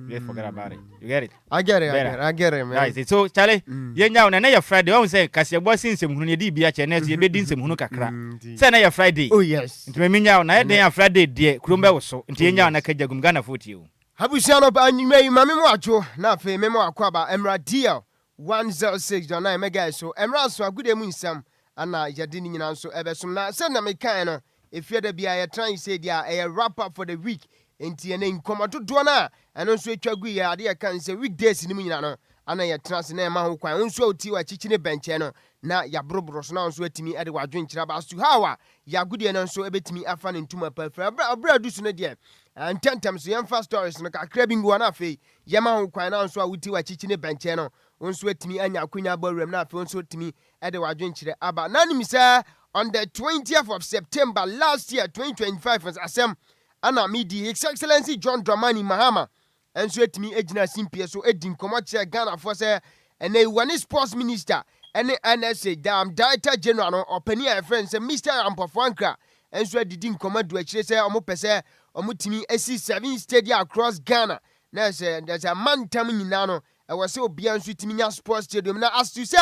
just forget about it. You get it. I get it, man. Right. So Charlie, ye nya na your Friday. I say kasi ebo sinsem hunu ye di bia che na ye be di nsem hunu kakra. Say na your Friday. Oh yes. Nti me nya na ye den Friday die kurombe wo so. Nti ye nya na kajagum Ghana 40 o. Habusiano ba anwumai mame mo adwo na afi me mo akwaba Emra DL 106.9 mega so Emra so agude mu nsam ana yade ni nyina so ebesom na se na me kan no efie da bia ye tran say dia e wrap up for the week enti ene nkomodo do na eno so etwagu ya ade ye kan say weekdays ni mu nyina no ana ye trans na ma ho kwan nso oti wa chichine benche no na ya brobro so na nso atimi ade wadwen kira ba so hawa ya gude no nso ebetimi afa ne ntuma pafra abra du so ne de antentem so yemfa stories no kakra bi ngwa na afei yema ho kwan na nso awuti wa chichine benche no nso atimi anya akunya barem na afei nso atimi ade wadwen kire aba na nimisa on the 20th of September last year 2025 as asem ana midi His Excellency John Dramani Mahama enso etimi ejina simpie so edi nkomo che Ghana for say ene wani sports minister ene NSA director general no opani a friend say Mr. Ampofo enso adidi nkomo do akire say omo pese omo timi esi 7 stadium across Ghana na say there's a man tam nyina no e wo say obi anso timi nya sports stadium na as to say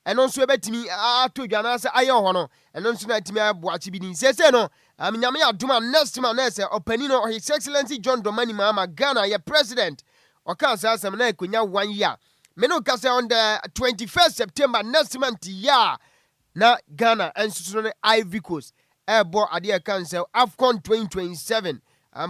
eno nso ebetimi ato dwana say aye ho no eno nso na timi aboachi bi ni say no nyame adoma next man na say opani no His Excellency John Dramani Mahama Ghana ye president oka say asem na ekonya 1 year me no ka say on the 21st September next month ya na Ghana enso no Ivory Coast ebo ade kan say AFCON 2027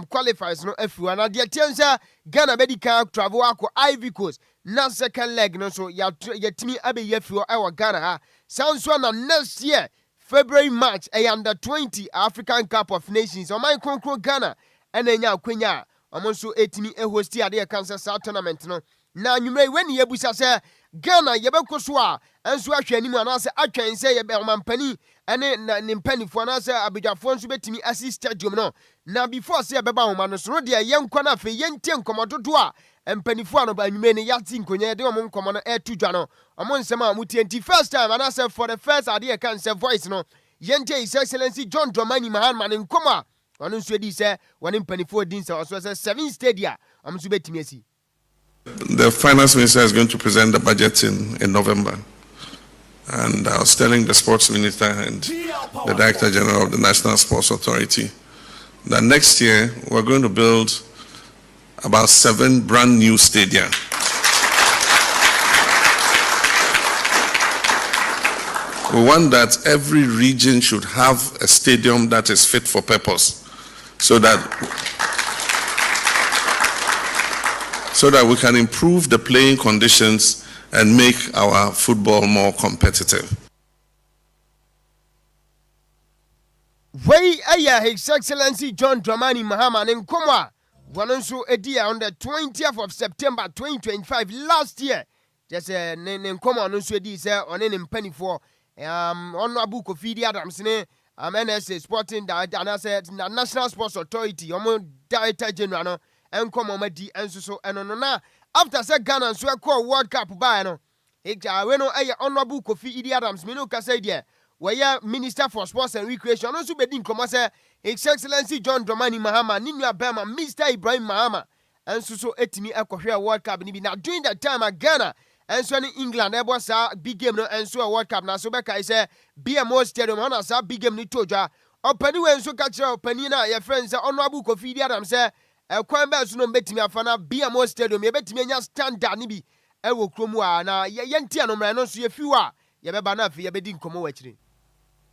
qualifiers no afiwa na de tiensa Ghana medical travel akọ Ivory Coast na second leg no so yatimi abe yafiwa ewa Ghana ha sanso na next year February March under 20 African Cup of Nations o man konkro Ghana enenya akwenya omonso etimi hosti ade kan say tournament no na nwumre when yebusa say Ghana yebekoso a enso ahwe animu anase atwen say yebe omampani ene na nimpanifo anase abidwafo nso betimi assist stadium no na before say beba homa no so de yenkwa na fe yentie nkomododo a empanifo ano ba nwumre ne yati nkonye de omon nkomo no etudwa no omon nsema amutie nti first time anase for the first ade kan say voice no yentie His Excellency John Dramani Mahama ne nkomo a ono nso di say woni mpanifo din say so say 7 stadia omso betimi asi. The finance minister is going to present the budget in November. And I was telling the sports minister and the director general of the National Sports Authority that next year we're going to build about 7 brand new stadia. We want that every region should have a stadium that is fit for purpose so that we can improve the playing conditions and make our football more competitive. Way His Excellency John Dramani Mahama Nkomwa Wanonso Edia on the 20th of September 2025 last year. Just Nkomwa Nonso Edi say on an penny for Honorable Kofi Adams ne NSA Sporting the National Sports Authority Director General no enkomo madi enso eno no na after say Ghana so call World Cup by no we no Honorable Kofi Adams me no ka say there where Minister for Sports and Recreation no so bedi nkomo say His Excellency John Dramani Mahama ninua bema Mr. Ibrahim Mahama enso so etimi ekohwe World Cup ni bi na during that time Ghana enso ni England ebo sa big game no enso World Cup na so be kai say BMO Stadium na sa big game ni todwa opani we enso ka kire opani na your friends say Honorable Kofi Adams say kwan ba so no betimi afana BMO Stadium ye betimi nya standard ni bi ewo kromu a na yentia no mra no so ye fiwa ye beba na afi ye bedi nkomo wachire.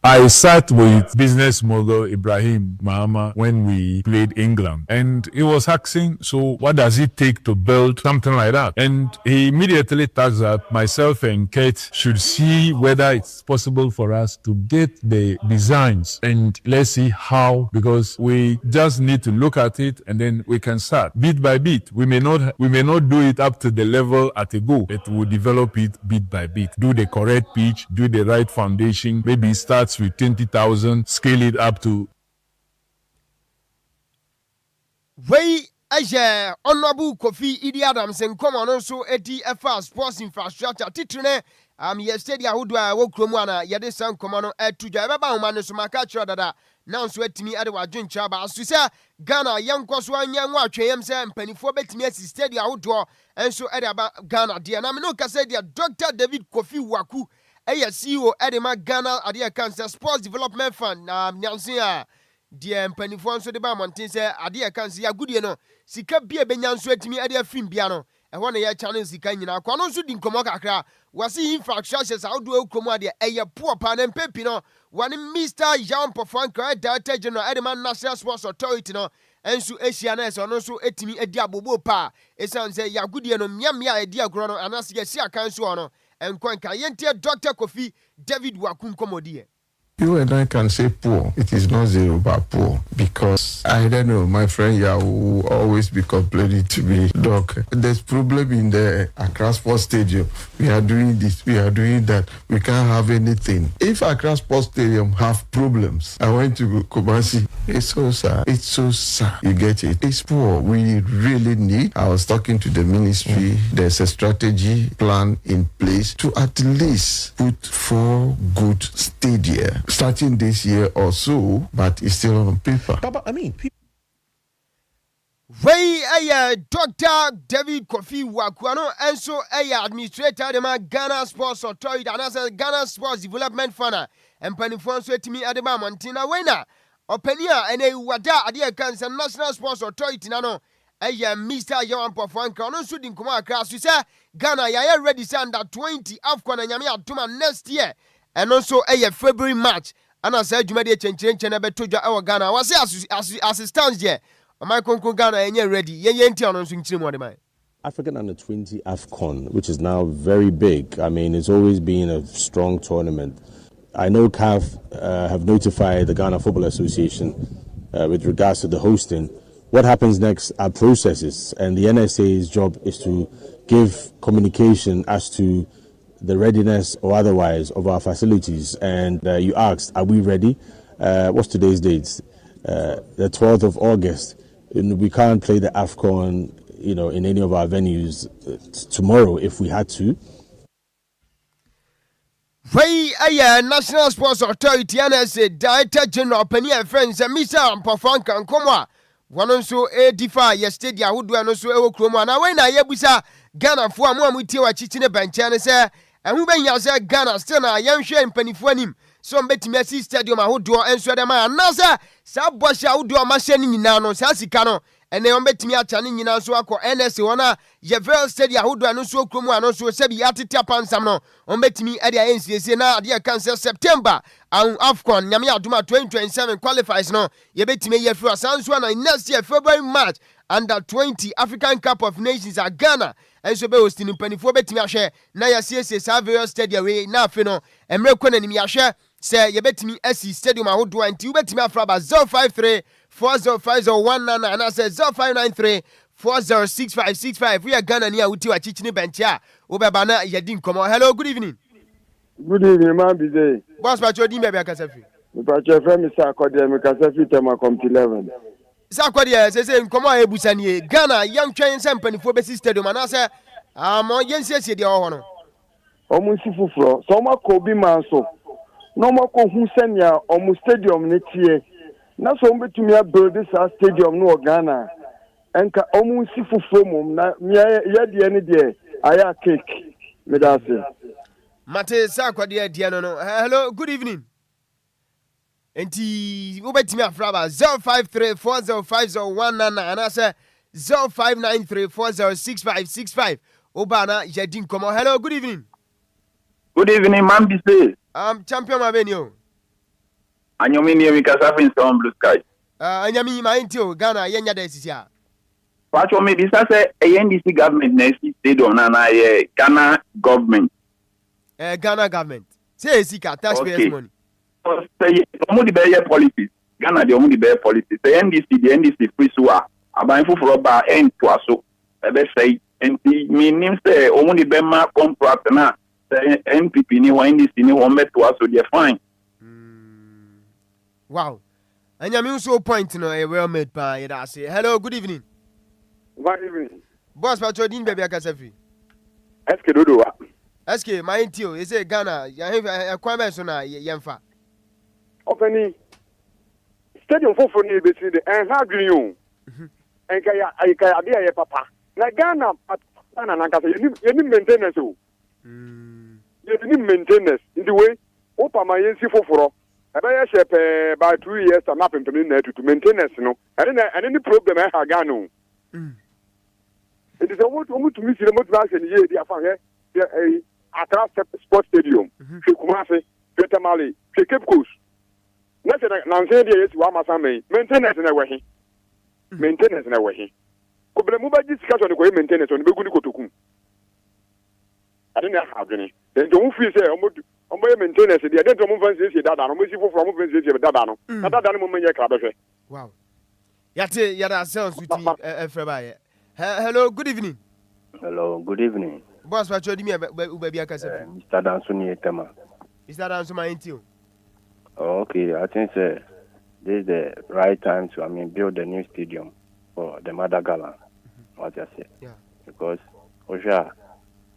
I sat with business mogul Ibrahim Mahama when we played England, and he was asking, so what does it take to build something like that? And he immediately tells that myself and Kate should see whether it's possible for us to get the designs, and let's see how, because we just need to look at it and then we can start bit by bit. We may not do it up to the level at a go, but we'll develop it bit by bit. Do the correct pitch, do the right foundation, maybe start with 20,000, scale it up to. Way Aja Honorable Kofi Adams and come on also ATFR sports infrastructure titrine yesterday ahudwa wo kromwana yede san komano etuja beba humane so maka chira dada na nso etimi ade wadwencha ba asu se Ghana yankwaso anya nwa atweyem se mpanifo betimi assist stadium ahudwo enso ade aba Ghana de na me no ka se de Dr. David Kofi Waku CEO Edema Ghana Adia Cancer Sports Development Fund na nyanse a de mpanifo nso de ba monten se Adia Cancer ya gudie no sika bia benya nso etimi ade afim bia no ehwo ne ya channel sika nyina kwa no nso di nkomo kakra wasi infrastructures audo ekromu ade eye poor pa na mpepi no wani Mr. Jean Pofanka Director General Edema National Sports Authority no enso Asia na eso no nso etimi edi abobo pa esan se ya gudie no miamia edi agro no anase ya si akan so no enkwanka yentie Dr. Kofi David Waku nkomodie. You and I can say poor. It is not zero, but poor. Because, I don't know, my friend here will always be complaining to me, Doc, there's problem in the Accra Sports Stadium. We are doing this, we are doing that. We can't have anything. If Accra Sports Stadium have problems, I went to Kumasi. It's so sad. It's so sad. You get it? It's poor. We really need. I was talking to the ministry. There's a strategy plan in place to at least put 4 good stadia starting this year or so, but it's still on paper. But I mean, people. Dr. David Kofi Wakwano and so administrator the Ghana Sports Authority and as a Ghana Sports Development Fund and Penifon to me at the Montina winner. Openia and a wada adia cancer National Sports Authority nano. Mr. Yawan Pofanka on shooting Kuma class. You say Ghana ya ready to under 20 Afcon and Yamia Tuma next year. And also a February match. And I said you made a change and a better our Ghana. Was assistance here. My Conco Ghana and you're ready. On swing team. African under 20 AFCON, which is now very big. I mean, it's always been a strong tournament. I know CAF have notified the Ghana Football Association with regards to the hosting. What happens next are processes, and the NSA's job is to give communication as to the readiness or otherwise of our facilities. And you asked, are we ready? What's today's date? The 12th of August. We can't play the AFCON, in any of our venues tomorrow if we had to. National Sports Authority and as a Director General Penny and Friends and Mr. Pofanka and Komwa. One also a defy yesterday, I would do an also a chroma. Now, when I busa Ghana for a moment with you, a chicken bench and say, and who may you say Ghana still a young shame penny for him. Some bet Messi Stadium, I would do and so the man. Nasa, Sabosha would do a machine in Nano, Sassicano, and they bet me at Chanin in Answako, NS, Wana, Javel Stadium, who do an also chroma and also Sebi Atitapan Samno, on bet me at the NCC now, dear Cancer September. AFCON, Yamia Duma 2027 qualifies no. You bet me ye for Sanswana in next year, February, March, under 20 African Cup of Nations at Ghana. And so be hosting in Penny for bet me a share. Now you see, Savio Stadium, now, Fino, and Melcon and me a share. Say, you bet me SC Stadium, I would do and you bet me a fraba 053 405019 and I said 0593 406565. We are Ghana near with you at Chichini Bencha. Obabana, Yadin, come on. Hello, good evening. Good evening, man. Busy. Boss, but your Dimba Casafi. But your friend is Akwadwo Casafi, Tema 11. Sakwadwo says, come on, Ebusani, Ghana, young train sample for Bessie Stadium, and I say, on Yensia, the honor. Almost Fufro, Soma Kobe Manso. No more Kohusenia, almost stadium next year. Now, so to me, build this stadium, no Ghana. And almost Fufro, Yadi any day, I cake. Medasi. Mate Sakwadwo Diano. Hello, good evening. Enti ubetimi afraba 0534050199 and I say 0593406565. Obana Yadin Komo. Hello, good evening. Good evening, man. Bise. Champion Mabenio. Anyomi ni Mikasafi in Storm Blue Sky. Anyami Maintio Ghana Yenya Desisia. Pacho me this say NDC government next stadium na Ghana government. Ghana government. Say Sika taxpayers money. Say omudi be policies. Ghana the omudi be policies. The NDC free so aban for ba end to aso. Ebe say enti meaning say omudi be ma contract na NPP ni wa NDC ni wa met to aso they fine. Wow. And you so point no a well made pa you say. Hello, good evening. Good evening. Boss Pacho din baby akasafi. SK Dodo. SK my intio is a Ghana ya have kwame so na yemfa. Openi stadium for ni be see the and how green you. En kaya ade ya papa. Na Ghana na kasa you need maintenance o. You need maintenance in the way opa ma yensi foforo. Ebe ya shepe by 2 years to map to maintenance no. And any problem I have Ghana. It is almost to miss the motivation here they are found here. Accra Sports Stadium. Kumasi, Tamale, Cape Coast. Next, Nancy, yes, Wamasame, maintenance in a way. Maintenance in a way. Kublemuba discussion on maintenance on the Buguku. I didn't have any. Then don't feel say, on boy maintenance the don't move fancy dada no mo si foforo mo fancy dada no na dada no mo menye kra behwe wow yate yada sounds with Efreba. Hello, good evening. Hello, good evening. Boss, what you do me baby akase? Mr. Dansuni Etema. Mr. Dansuma into. Oh, okay, I think this is the right time to build a new stadium for the Mother Gala. What you say? Yeah. Because Osha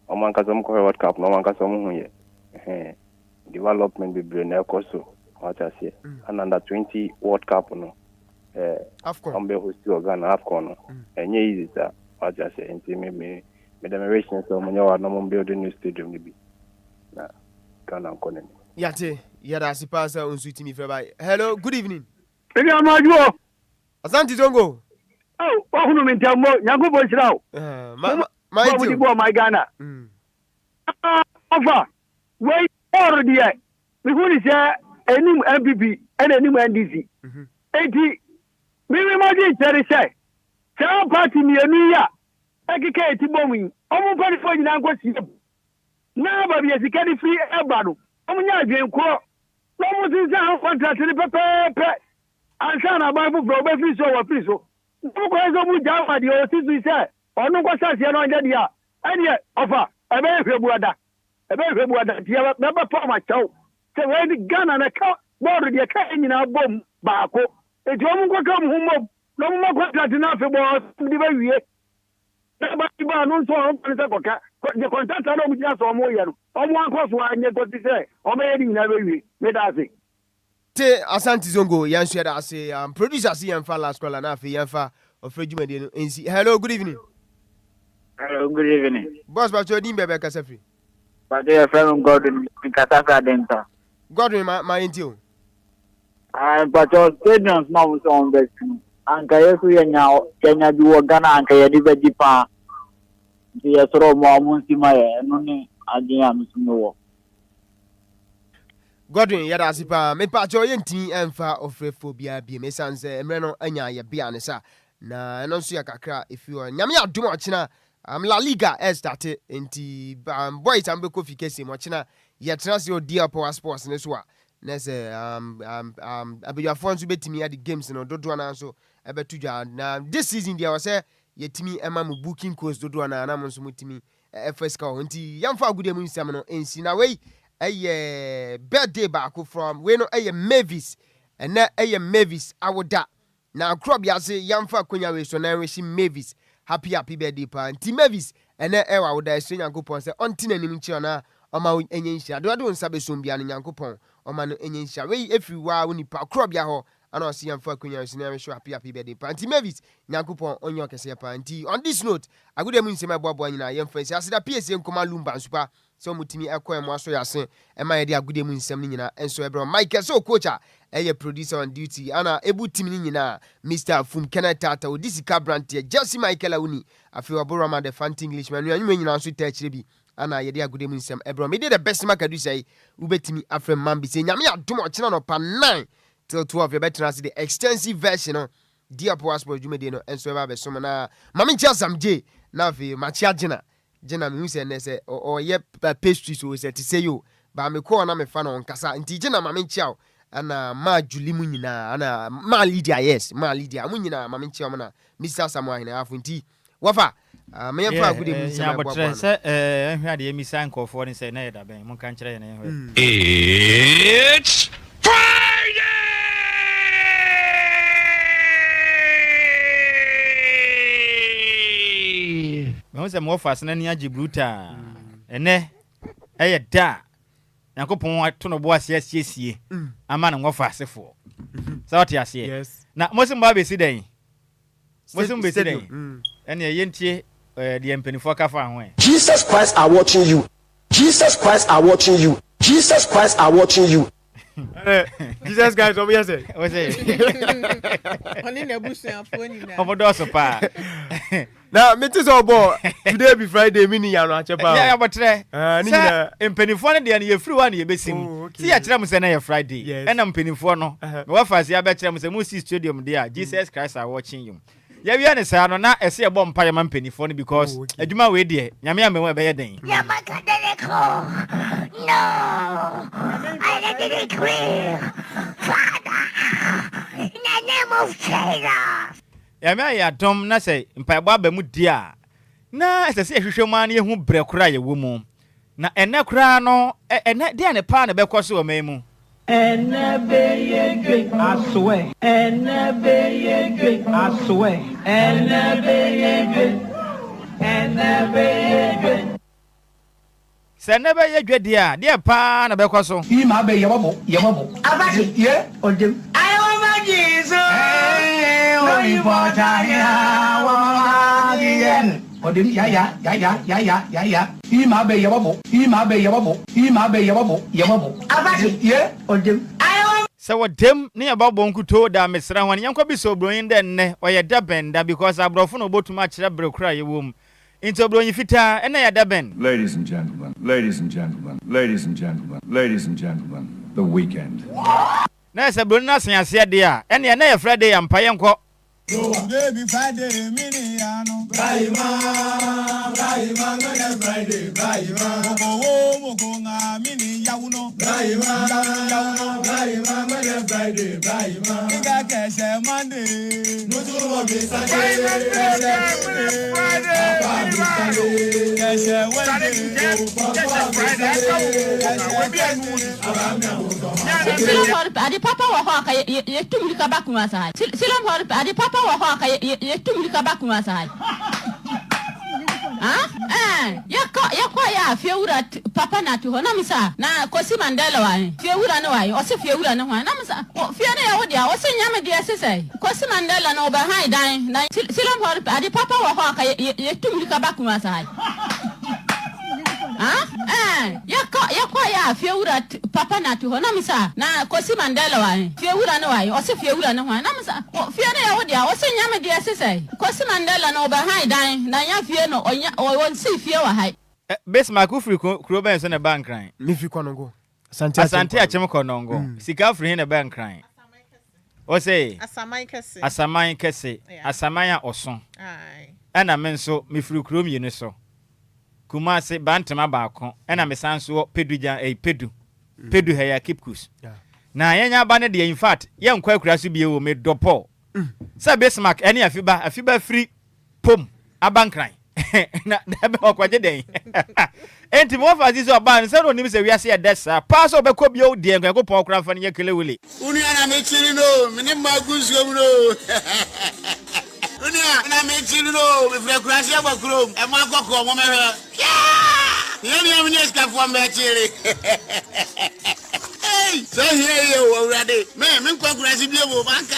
Oman Kasam World Cup, no one Kasam development be brilliant also. What you say? And under 20 World Cup no. AFCON. Ambe host Ghana AFCON. And easy sir. What you say? And me generation so many are no build a new stadium be. Na Ghana konen. Yate yada sipasa unsuiti mi Efreba. Hello, good evening. Eni amajo. Asante Zongo. Oh, wa hunu mentambo, nyago bo sirawo. My dear boy, my Ghana. Ofa, wait already. We who is any MPP and any NDC. 80. We imagine there say. Some party near Nia. Ekike ti bomi. Omo party for you na go see. Na ba bi esikani free ebado. Omo nya adwen ko. No mo sin say contract ni pepe. Ansa na ba fu fro be free so wa free so. Mo ko so mu jama di o si say. Onu ko sa se no nya dia. Ene ofa ebe hwebuada dia be pa ma chaw. Se we di Ghana na ka board dia ka nyina bom baako. Eti omu ko ka mu mo. No mo contract na fe bo di ba wie. Na ba ti ba no so on se ko ka. The contract na mu dia so mo ye no. Omu anko so anye ko ti se. O me di na be wie. Me da se. Te Asante Zongo yan share da say producer see yan fa last call na fe yan fa ofrejuma de no nsi. Hello, good evening. Hello, good evening. Boss, but you didn't be kasa free. But they are from Gordon in Kataka Denta. Gordon, my intio. But your stadiums now is on the Ankayaku now, Kenya do Ghana and Kayadiba Jipa. The Asro Monsimaya, and only Adiam Sumo. Gordon, Yadasipa, me patcho yenti emfa ofrephobia be me sans emreno anya ya bianesa. Na enonso ya kakra if you are nyame adom ochina La Liga started inti boys ambe kofi kesi mochina ya transfer deal power sports ne so a na se abiyafo nso betimi ade games no dodo na so ebetudwa na this season dia was say yetimi ema mu booking course dodo na na nso mutimi FS ka nti yamfa agude mu nsam no ensi na wei birthday back from we no Mavis and na Mavis awoda na crop ya say yamfa konya we so na we shi Mavis happy birthday pa nti Mavis ene ewa woda eso nyankopon se onti nanim chi ona oma enye nhia do nsa be so bia no nyankopon oma no enye nhia we everywhere woni pa crop ya ho ana o se yamfa konya so na we show happy birthday pa nti Mavis nyankopon onye okese pa nti on this note agudemu nsema boabo nyina yamfa si aseda PSA nkoma Lumba nsupa so mutimi ekoemo aso yase ema ye de agudemu nsem ni nyina enso ebro Michael so coacher eye producer on duty ana ebu team ni nyina Mr. Fum Kenatata odisika brand Jesse Michael Awuni afi oboroma the fant Englishman anwuma nyina so ta chire bi ana ye de agudemu nsem ebro me de the best makadu say ubetimi afrem mambi say nyame adom ochina no pa 9 till 12 you better see the extensive version of Dear Passport Jumede no enso eba be so na mami chia samje na afi machia Jena me say na say o ye pastry so say ti say yo ba me ko na me fa no nkasa nti jena mami chia ana ma juli mu nyina ana ma Lydia yes ma Lydia mu nyina mami chia mo na Mr. Samuel na afu nti wafa me fa agude mu say ma botre say ehwe ade emi san kofo ni say na yeda ben mun kan kire na ehwe It's Friday. Me say mo fast na ni agibruta ene da Yankopon ato no bo asiesie ama na ngo fasefo so what you say na mosim ba be si den mosim be si den ene yentie the empenifo ka fa ho Jesus Christ are watching you. Jesus Christ are watching you. Jesus Christ are watching you. Jesus Christ over here say o say oni na busuan foni na omodo so pa na me tell so boy today be Friday mini ya no achepa ya botre ni na empenifo ne de na ye free one ye besim si ya kire mu se na ye Friday ena empenifo no me wa fase ya be kire mu se mu see stadium there Jesus Christ are watching you ya wi ane sa no na ese e bom pa ye man empenifo no because adwuma we de nyame ame we be ye den ya makadele Michael. No. I let it clear. Father, in the name of Jesus. Yame ya dom na say mpaebɔ aba mu dia. Na esese ehwehwɛ mu an ye hu bre kora ye wo mu. Na ene kora no ene dia ne pa na bɛkɔ so o memu. Enebe ye I swear. Enebe ye I swear. Enebe ye Se nebe ye dwa dia dia pa na bɛkɔ so. Ima be yewabo. Abaji ye odem. I want Jesus. No importa ya wa again. Odem ya. Ima be yewabo. Abaji ye odem. Se wodem ne ya babɔ nkuto da mesra ho ne yankɔ bi so obroyin de nne oyɛ da benda because abrɔfo no botuma kyerɛ bre kora ye wom. Into obroyin fita ena ya da ben. Ladies and gentlemen, the weekend. Na se bro na sen ase de a ene na ye Friday ya mpa ye nkɔ. Baby Friday mini ano. Baima no Friday. Moko nga mini yawuno. Baima no Friday. Iga kese Monday. Mutu mo be Sunday. Kese Adi papa wa haka ye tumulika bakuma sai. Silam hori adi papa wa haka ye tumulika bakuma sai. Ya fiura papa na tu na misa na kosi Mandela wa fiura na wa o se fiura na wa na misa o fiura ya wodia o se nyame dia sesai kosi Mandela na oba hai dan na silam hori adi papa wa haka ye tumulika bakuma sai. Ya fiura papa na tu na misa na kosi Mandela wa fiura na wa o se fiura na wa na misa o fiura ya wodia o se nyame dia sesai kosi Mandela na oba hai dan na ya fie no o si fie wa hai Besma ku free kuro ben so na bank ran. Mi fi konongo. Asante achem konongo. Sika free na bank ran. O say Asaman kese. Asaman ya oson. Ai. Ana men so mi free kuro mi so. Kuma se bantama baako. Ana me sanso pedu pedu. Pedu he ya Kipkus. Na yenya ba ne de in fact, ye nkwa akura so bie wo me dopo. Sa Besma eni afiba free pom abankran. Na be okwaje den enti mo fa zizo ban se no nim se wiase ya desa pa so be ko bi o de enko pon okran fa ne kele wele uni ana me chiri no mini maguzo mu no uni ana me chiri no me frequency abakrom e ma akoko mo me ye ni am ni escafo me chiri hey so here you already me nkwa kurasi bi e banka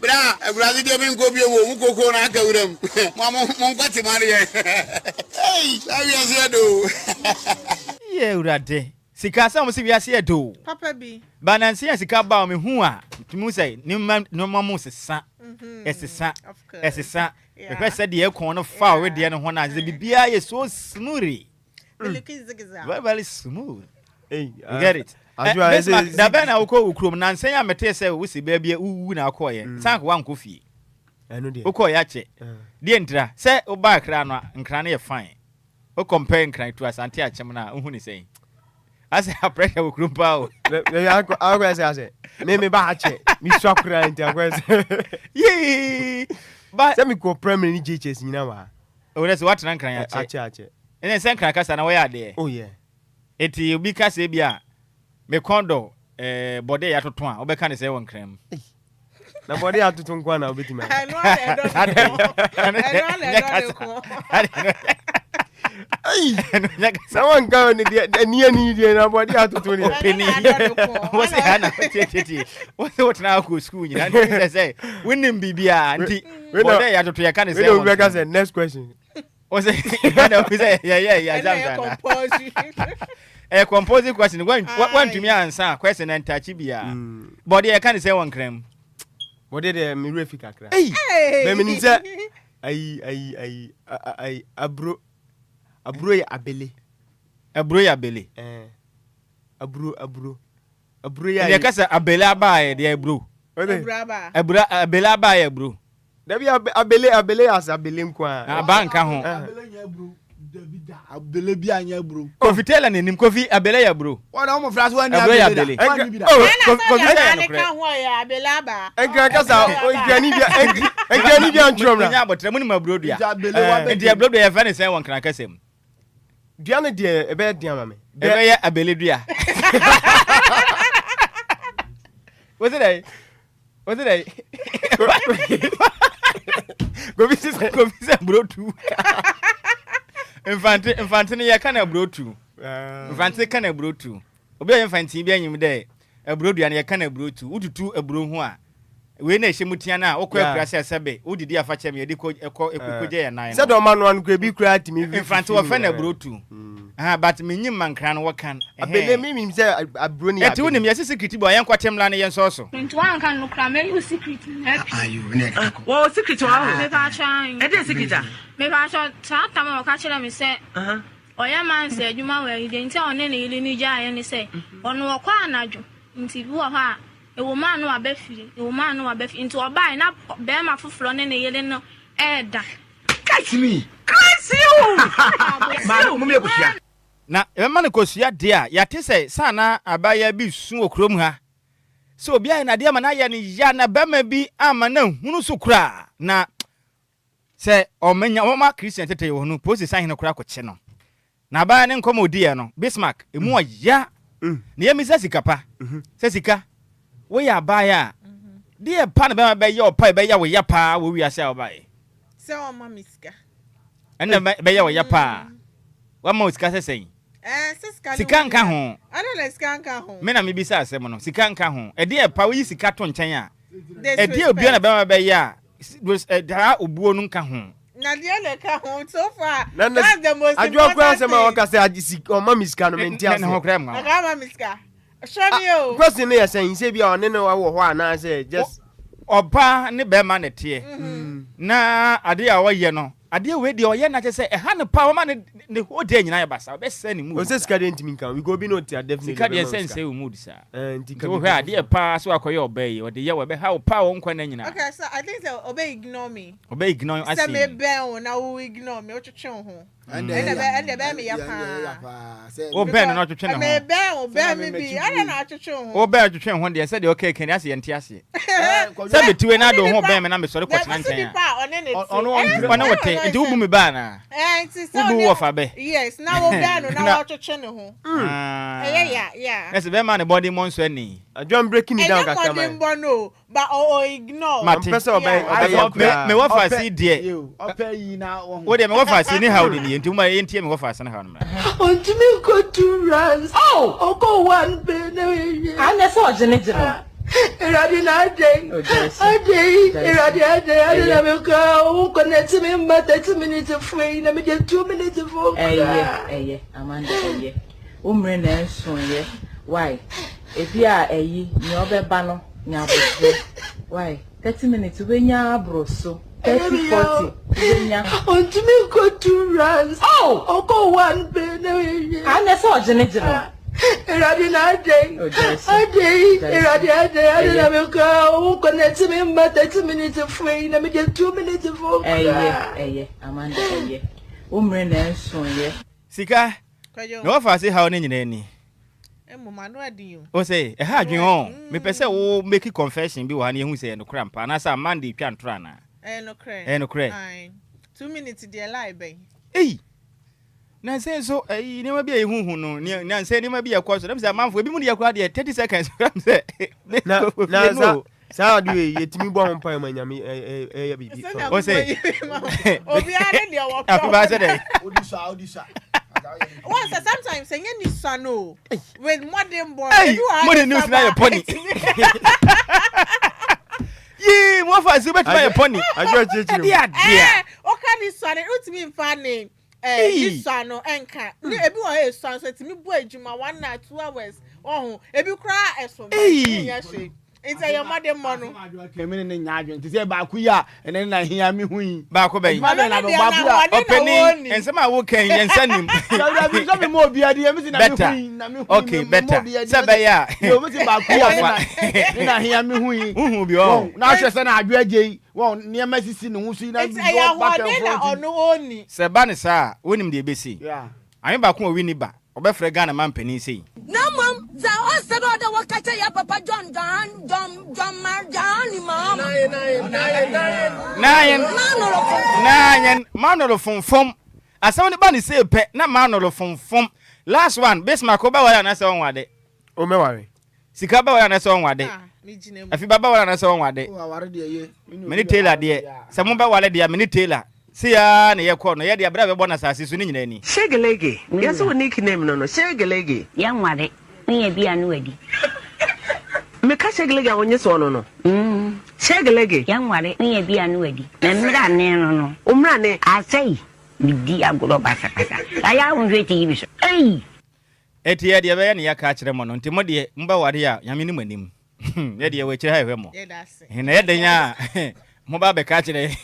Bra, Brazil de ben go bi wo mukoko na aka wuram. Mo kwati mari ye. Hey, sabi ase do. Ye urade. Sika sa mo si wiase e do. Papa bi. Banansi ya sika ba me hu a, timu say no mamu sesa. Esesa. Esesa. Me pese de e kon no fa we de no ho na ze bibia ye so smooth. Very smooth. Hey, you get it? Da ben na ukọ ukrom na nsen ya mete se wo si bia uwu na akọ ye sank wan ko fie enu de ukọ ya che de ntra se o ba kra no nkra na ye fine o compare nkra to Asante Achem na uhu ni sen ase a pressure ukrom pa o agwa se me ba che mi swakra nti agwa se ye ba se mi ko premier ni JHS nyina wa o le se wat na nkra ya che ene sen nkra kasa na wo ya de oh yeah eti obi kasa bia me kondo body ya toton a obeka ne se won krem na body ya toton kwa na obetima ai someone go ni dia na body ya toton ni peni what's hana tete what na ko school ni na say winning bibia anti body ya toton ya kan se won we say next question o say yeah jamsa a composing question when to me answer question and touch bia body I can say one crem body de mi refi kakra me mean say ai abro ya abele abro ya ya kasa abele abae de abro abele abae abro da bi abele as abele nkwa abanka ho Abele bi anya bro. Kofi tell na nim Kofi abele ya bro. Wona mo fra so wani abele. Oh, Kofi tell na kan ho ya abele aba. Enka kasa engrani bi antrom na. Nya abotre mu ni mabro dua. Ndi abro dua ya fa ne sen won kran kasem. Dua ne de ebe dia ma me. Ebe ya abele dua. What's it? Kofi se bro tu. Infante ne ya kana bro tu. Infante kana bro tu. Obi ya infante bi anyim de bro dua ne ya kana bro tu. Ututu bro ho a. We na ehye mutia na okwa kura se sebe. Udidi afa chem ye de ko ekoje ya nan. Se do ma no an ko bi kura timi. Infante wo fa na bro tu. But menyim mankran wo kan. Abele mimi se abro ni. Eti wonim yesi secret boy yen kwatem la ne yen so so. Nti wan kan no kra me you secret. Ayu ne ka. Wo secret wa. Me ba chan. E dey secret a. Me ba chan ta ma ka kire me se. Oya man se adwuma wa ide nti one ne ile ni ja ye ne se. Ono wo kwa anajo. Nti bi wo ha ewo man no abafiri. Ewo man no abafiri. Nti obai na be ma foforo ne ile no eda. Catch me. Catch you. Ma mo me kusia. Na ema ne kosua de a yate se sana abaya bi su okrom ha so obi ayi na de ma na ya ne ya na bema bi ama na hunu so kura na se omenya oma Christian tete yo hunu pose san hene kura koche no na ba ne nkomo odi e no Bismarck emu ya ne ya misa sikapa se sika wo ya abaya de pa na bema be ya opa be ya wo ya pa wo wi ase obaye se o ma miska ena be ya wo ya pa wa ma sika se sen sika nka ho ana sika nka ho me na me bisa asem no sika nka ho e de pa wo sika to nchen a e de obi na be ma be ya da obuo no nka ho na de le ka ho so far that's the most Adjoa kwa asem a waka se agisi o ma miska no menti ase na ho kra ma na ma miska show me o question ne yesen se bia one ne wo ho ana se just oba ne be ma ne te na ade a wo ye no ade we de oye na che se ha ne pa wo ma ne ho de nyina ya basa be se ne mu o se sika de ntimi kan we go be no tia definitely sika de sense we mood sa nti ka wo hwe ade pa so akoye obey o de ye we be ha wo pa wo nkwa na nyina okay so I think so obey ignore me asi se me ben na wo ignore me o twetwe ho and be me ya pa o ben no twetwe ne ho me ben me bi ana na twetwe ho o ben twetwe ho de se de okay kan asi enti ase se betiwe na do ho ben me na me sori kwetena nchen ono wote nti ubu me ba na nti so ubu wo fa be yes na wo ben no na wo twetwe ne ho yeah yes be man the body monso ani Adjoa breaking it down kaka man no but ignore person obey me wo fa si de opa yi na wo de me wo fa si ni how de ni nti ma entie me wo fa si na how no unto me go to runs go one be no ana so jene Iradi na day. Iradi na me go connect me ma 30 minutes free na me get 2 minutes for. Amanda umre na enso ye. Why? Ebi a ni obeba no nya abro. Why? 30 minutes we nya abro so. 30-40 we nya. Unto me go 2 runs. Go one be no. Ana so jene. Iradi na day. Iradi na me go connect me ma 30 minutes free na me get 2 minutes for. Amanda umre na enso ye. Sika no wo fa si how ne nyina ni Mama no adin o say e ha adwen ho me pese wo make confession bi wo ha ne hu say no krampa na sa Monday twa ntora na no kre 2 minutes dey lie be na say so ne ma bi e hu no na say ne ma bi e kwa so na say manfo bi mu dey kwa dey 30 seconds kram say na sa do yetimi bo ho pa ma nyame ya bibi o say obi are dey wo afi ba say dey odisa once sometimes say any son no with modern boy modern news na your pony ye mo fa si betima your pony Adjoa chichi dia o kan ni son ultimi mfane this son no enka ebi wo son so timi bo adwuma 1 or 2 hours ebi kra eso me ya she It's a your mother mono. Came in and Yadrin to say Bakuya and then I hear me who Bakuba. Opening and some I will can and send him. More beer, better. Okay, better. Sabaya. You must Bakuya and I hear me who be all. Now, just an Adjoa Agyei. Won't near Messi who see that or no only. Sabanisa, win him the ABC. Yeah. I am back when we need back. Obefre Ghana man penny say. No mom, the husband of the worker ya papa John Nine man of from as someone bunny say pet na man of from last one Bismarck Oba and so on wade. O me worry. Sikapa and so on wade. If you baba and so on wade. Many tailor dear. Some ba wale dear many tailor. See ya na ye corner ye dia brave bonus asisi ni nyina ni. Shegelege. Yes we nickname no Shegelege. Yan wade. Me bia no adi. Me ka Shegelege wonye so no. Shegelege. Yan wade. Me bia no adi. Na mra ne no. Umra ne asai. Bidi agoro basa. Aya unwe ti bi so. Ei. Eti ye dia be na ya ka kire mo no ntimo de mba wade a yame ni manim. Ye dia we kire ha hwe mo. Ye dase. Hina ye den ya. Mo ba be ka kire.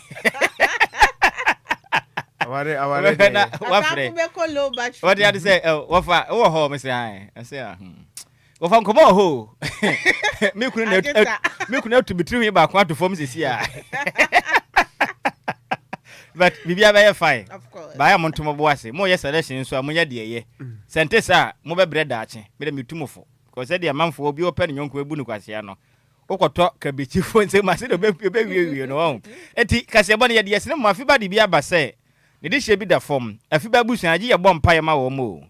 Aware wafre what did you say wafa wo ho me say I say wafa nkomo ho me kunu to between me ba kwa to form sisi a but bibia be fine of course ba ya monto mo boase mo ye selection so amunya de ye sente sa mo be bread ache me de metumofo because say de manfo obi open nyonko ebu ni kwase no okoto kabichi fo nse ma se de be wie no enti kase bo ne ye de yesene mo afi ba de bia ba say Nidi shebi da form. Afi ba busu aji ya bom paye ma wo mo.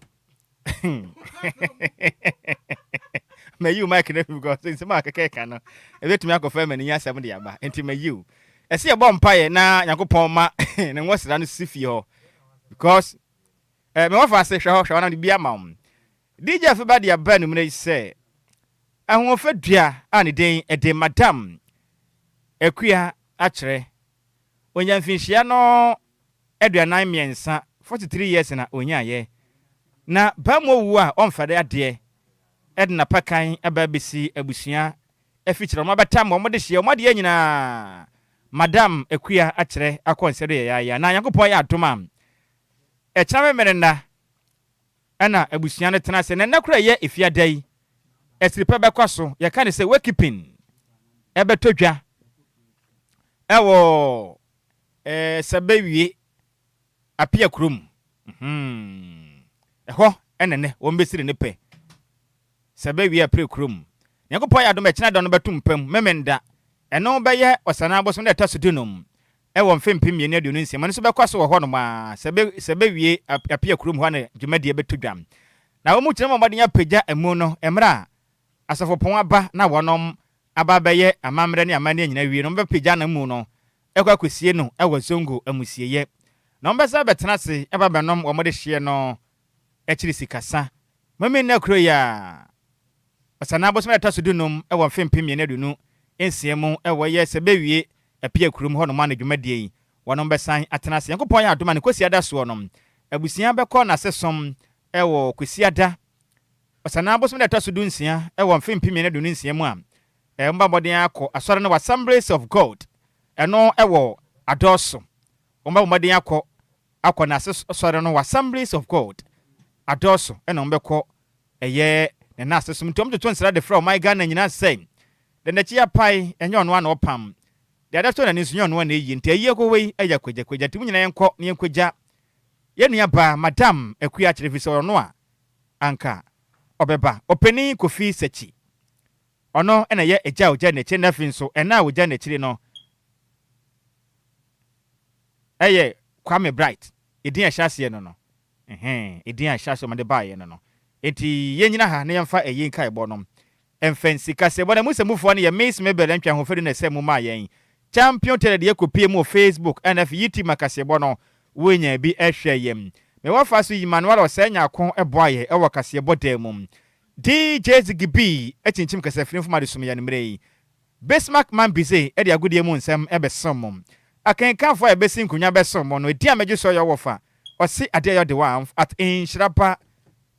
Me you Mike na because say ma keke ka no. E betumi akofa ma ni asem de aba. Enti me you. Ese ya bom paye na Yakopon ma na nwosira no sifi ho. Because me wafa se hwe na de bia ma um. DJ afi ba de aba no mna say. Ahofa dua ani den e de madam. Ekua akere. Onya mfinhia no Eduana miensa 43 years na onya ye na bamo wu a onfade ade edna pakan ababisi abusua afikyere mo betam mo de hye mo de nyina madam ekua akere akonsere ya na yakopon ya adoma e kyame menenda ana abusua ne tena se na nakura ye efiadai esiripa bekwaso ye kan se wakeeping ebetodwa ewo sabawie apia krum eho enene wombesire ne pe sabawie apia krum yakopon ya adoma kyena do no betum pam memenda eno beye osana aboso na tasudunum ewo mfempim ye ne aduonu nsia mane so bekwaso wo ho no ma sabawie apia krum ho na dwumade betodwam na wo mu kyena mo de pagya emu no emra asafopon aba na wonom aba beye amamre ne amane nyina wie no be pagya na mu no ekwa kwesie no ewo zongo amusieye na mbesa betena se eba benom wo mode hye no ekiri sikasa mame na kro ya osana boso na tasudunum ewo mfempim ye na dunu ensiemu ewo ye se bewie apia kurum ho no ma na dwumadie yi wonom besan atena se yakopon ya adoma ne kwasiada so no abusia bekọ na sesom ewo kwasiada osana boso na tasudunsia ewo mfempim ye na dunu ensiemu a mba boden akọ asore no Assemblies of God eno ewo adoso omba boden akọ na asore no Assemblies of God adoso eno mbekọ eye ne na asesum tom to nsra de from my Ghana nyina say de na chia pai enyo no na opam de adato na nsunyo no na eyi nti eye ko wei eya kwagya tim nyina yenko ne yenkwagya ye nua ba madam akua kyerefise no a anka obeba openi kofi sechi ono ena ye eja oja na chi na fin so ena oja na chiri no eye Kwame Bright edin ahyase no edin ahyase ma de ba ye no enti yenyina ha na yemfa eyi nka ebo no emfansi kase bo na musemufo na ye miss mebel ntwa ho fedu na semu ma yen champion tele de ekopie mu Facebook NF yiti makase bo no wonya bi ehwe yem me wafa so Emmanuel osanya akon eboaye ewo kase bo dem DJ Zigibi echinchim kase firi fuma de sumya nimrei Bismarck man bize e de agudie mu nsem ebesom akenkan fo ebesin kunya besom no edi ameje so yo wofa osi ade yo de one at Nhyiraba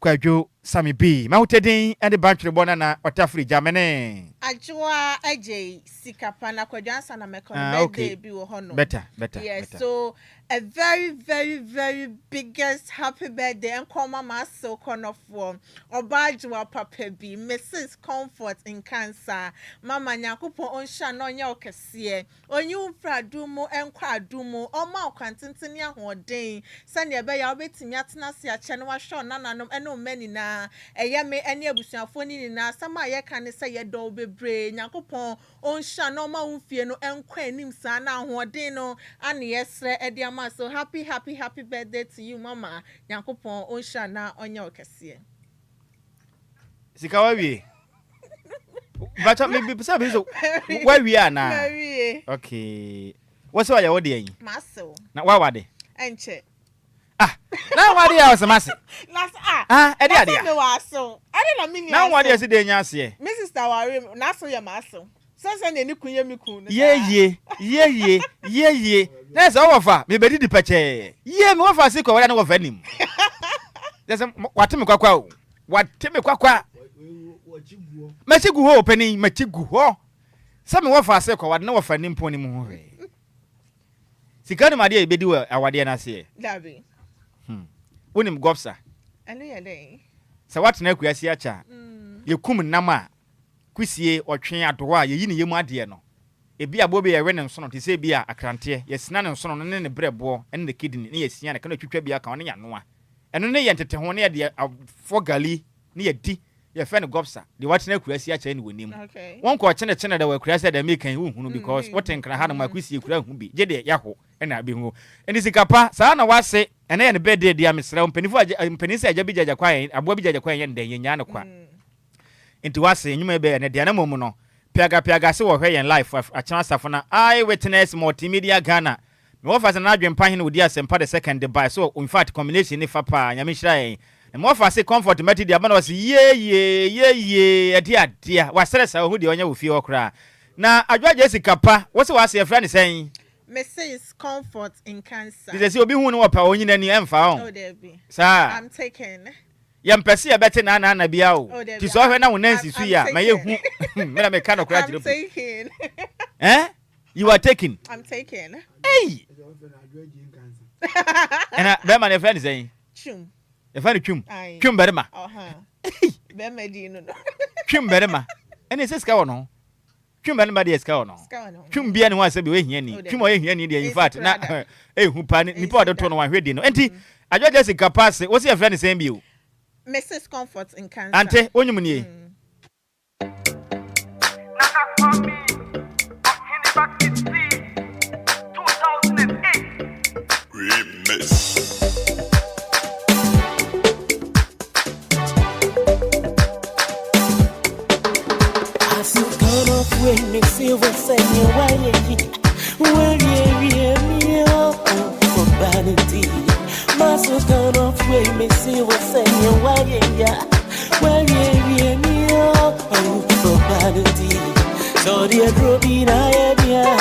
Kwadwo Sammy B. Mautedin and the battery bonana or Tafri Jamene. Adjoa Agyei Sikapa na Kwadwo Sammy na mekon birthday bi wo hono. Better. Yes, so a very, very, very biggest happy birthday and come mama so corner for Adjoa Papa B, Mrs. Comfort in Cancer. Mama Nyankopon onsha no nya okese. Onyu fra dumo enkwa dumo. Oma okwantintini ahoden. Sane be ya obetimi atena se ache no wa hwo nananom ene omani na eye me ene abusuafo ni na sama ye kan se ye do bebre. Nyankopon onsha no ma umfie no enkwa anim sa na ahoden no ane yesre ede so happy birthday to you, Mama. Nyankopon onsha na onya okese. Sikawa wie. But maybe person so where we are now. Okay. What's why you dey? Maso. Na why wade? Enche. Now why dey house masse? Last edi ade. Me waso. Ade na me. Now why dey see dey nya ase? Mrs. Tawari, na so ya maso. Sasa ne kunye mi kun. Ye. That's all of me be di peche. Ye me wofa se ko wala na wofa nim. That's wateme kwakwa o. Wateme kwakwa. Machigu ho pani, machigu ho. Sa me wofa se ko wala na wofa nim poni mu ho. Sika ni made e bedi wa awade na se. Dabi. Wonim gopsa. Anu ye dey. Sa watena akuasi acha. Ye kum nam a kusie otwen adowa ye yi ne yemu ade no ebi abobe ye wene nso no te se bi a akrante ye sina ne nso no ne ne brebo ene ne kidney ne ye sia ne kana twitwa bi aka one nya noa eno ne ye ntete ho ne ye de fogali ne ye di ye fe ne gopsa de watena akurasi acha ne wonim won ko chene da wakurasi da mekan hu hunu because what enkra ha na makusie kura hu bi je de yaho ena bi hu eni sikapa saa na wase ene ye ne birthday dia mesra mpanisi aja bi jaja kwa abo bi jaja kwa ye ndan ye nya ne kwa into wase nyuma be ne de na momu no piaga se wo hwe yen life achana safo na eyewitness multimedia Ghana me wo fase na adwempa hene odi asempa the second by so in fact combination ni fa pa nyame hira yen me wo fase comfort meti de abana wase ye adia wasere sa hu de onya wo fie okra na Adjoa Agyei Sikapa wose wase efra ne sen Mrs. Comfort in Cancer. Did say obi hu no pa onyi na ni emfa on. Oh there be. Sir. I'm taken. Yampesi ya bete na bia o. Ti so hwe na wonansi su ya ma ye hu. Me na me ka no kra jiro. I'm taken. You are taken. I'm taken. Hey. And be man e friend say. Chum. E friend chum. Chum berema. Be medi no. Chum berema. Ene se ska wono. Chum berema de ska wono. Chum bia ne ho ase be we hia ni. Chum o ye hia ni de in fact na hu pa ni pa de to no wa hwe di no. Enti Adjoa Agyei Sikapa se wo se e friend say bi o. Mrs. Comfort in Cancer. Ante onyum nie. So dear, Robin, I am here.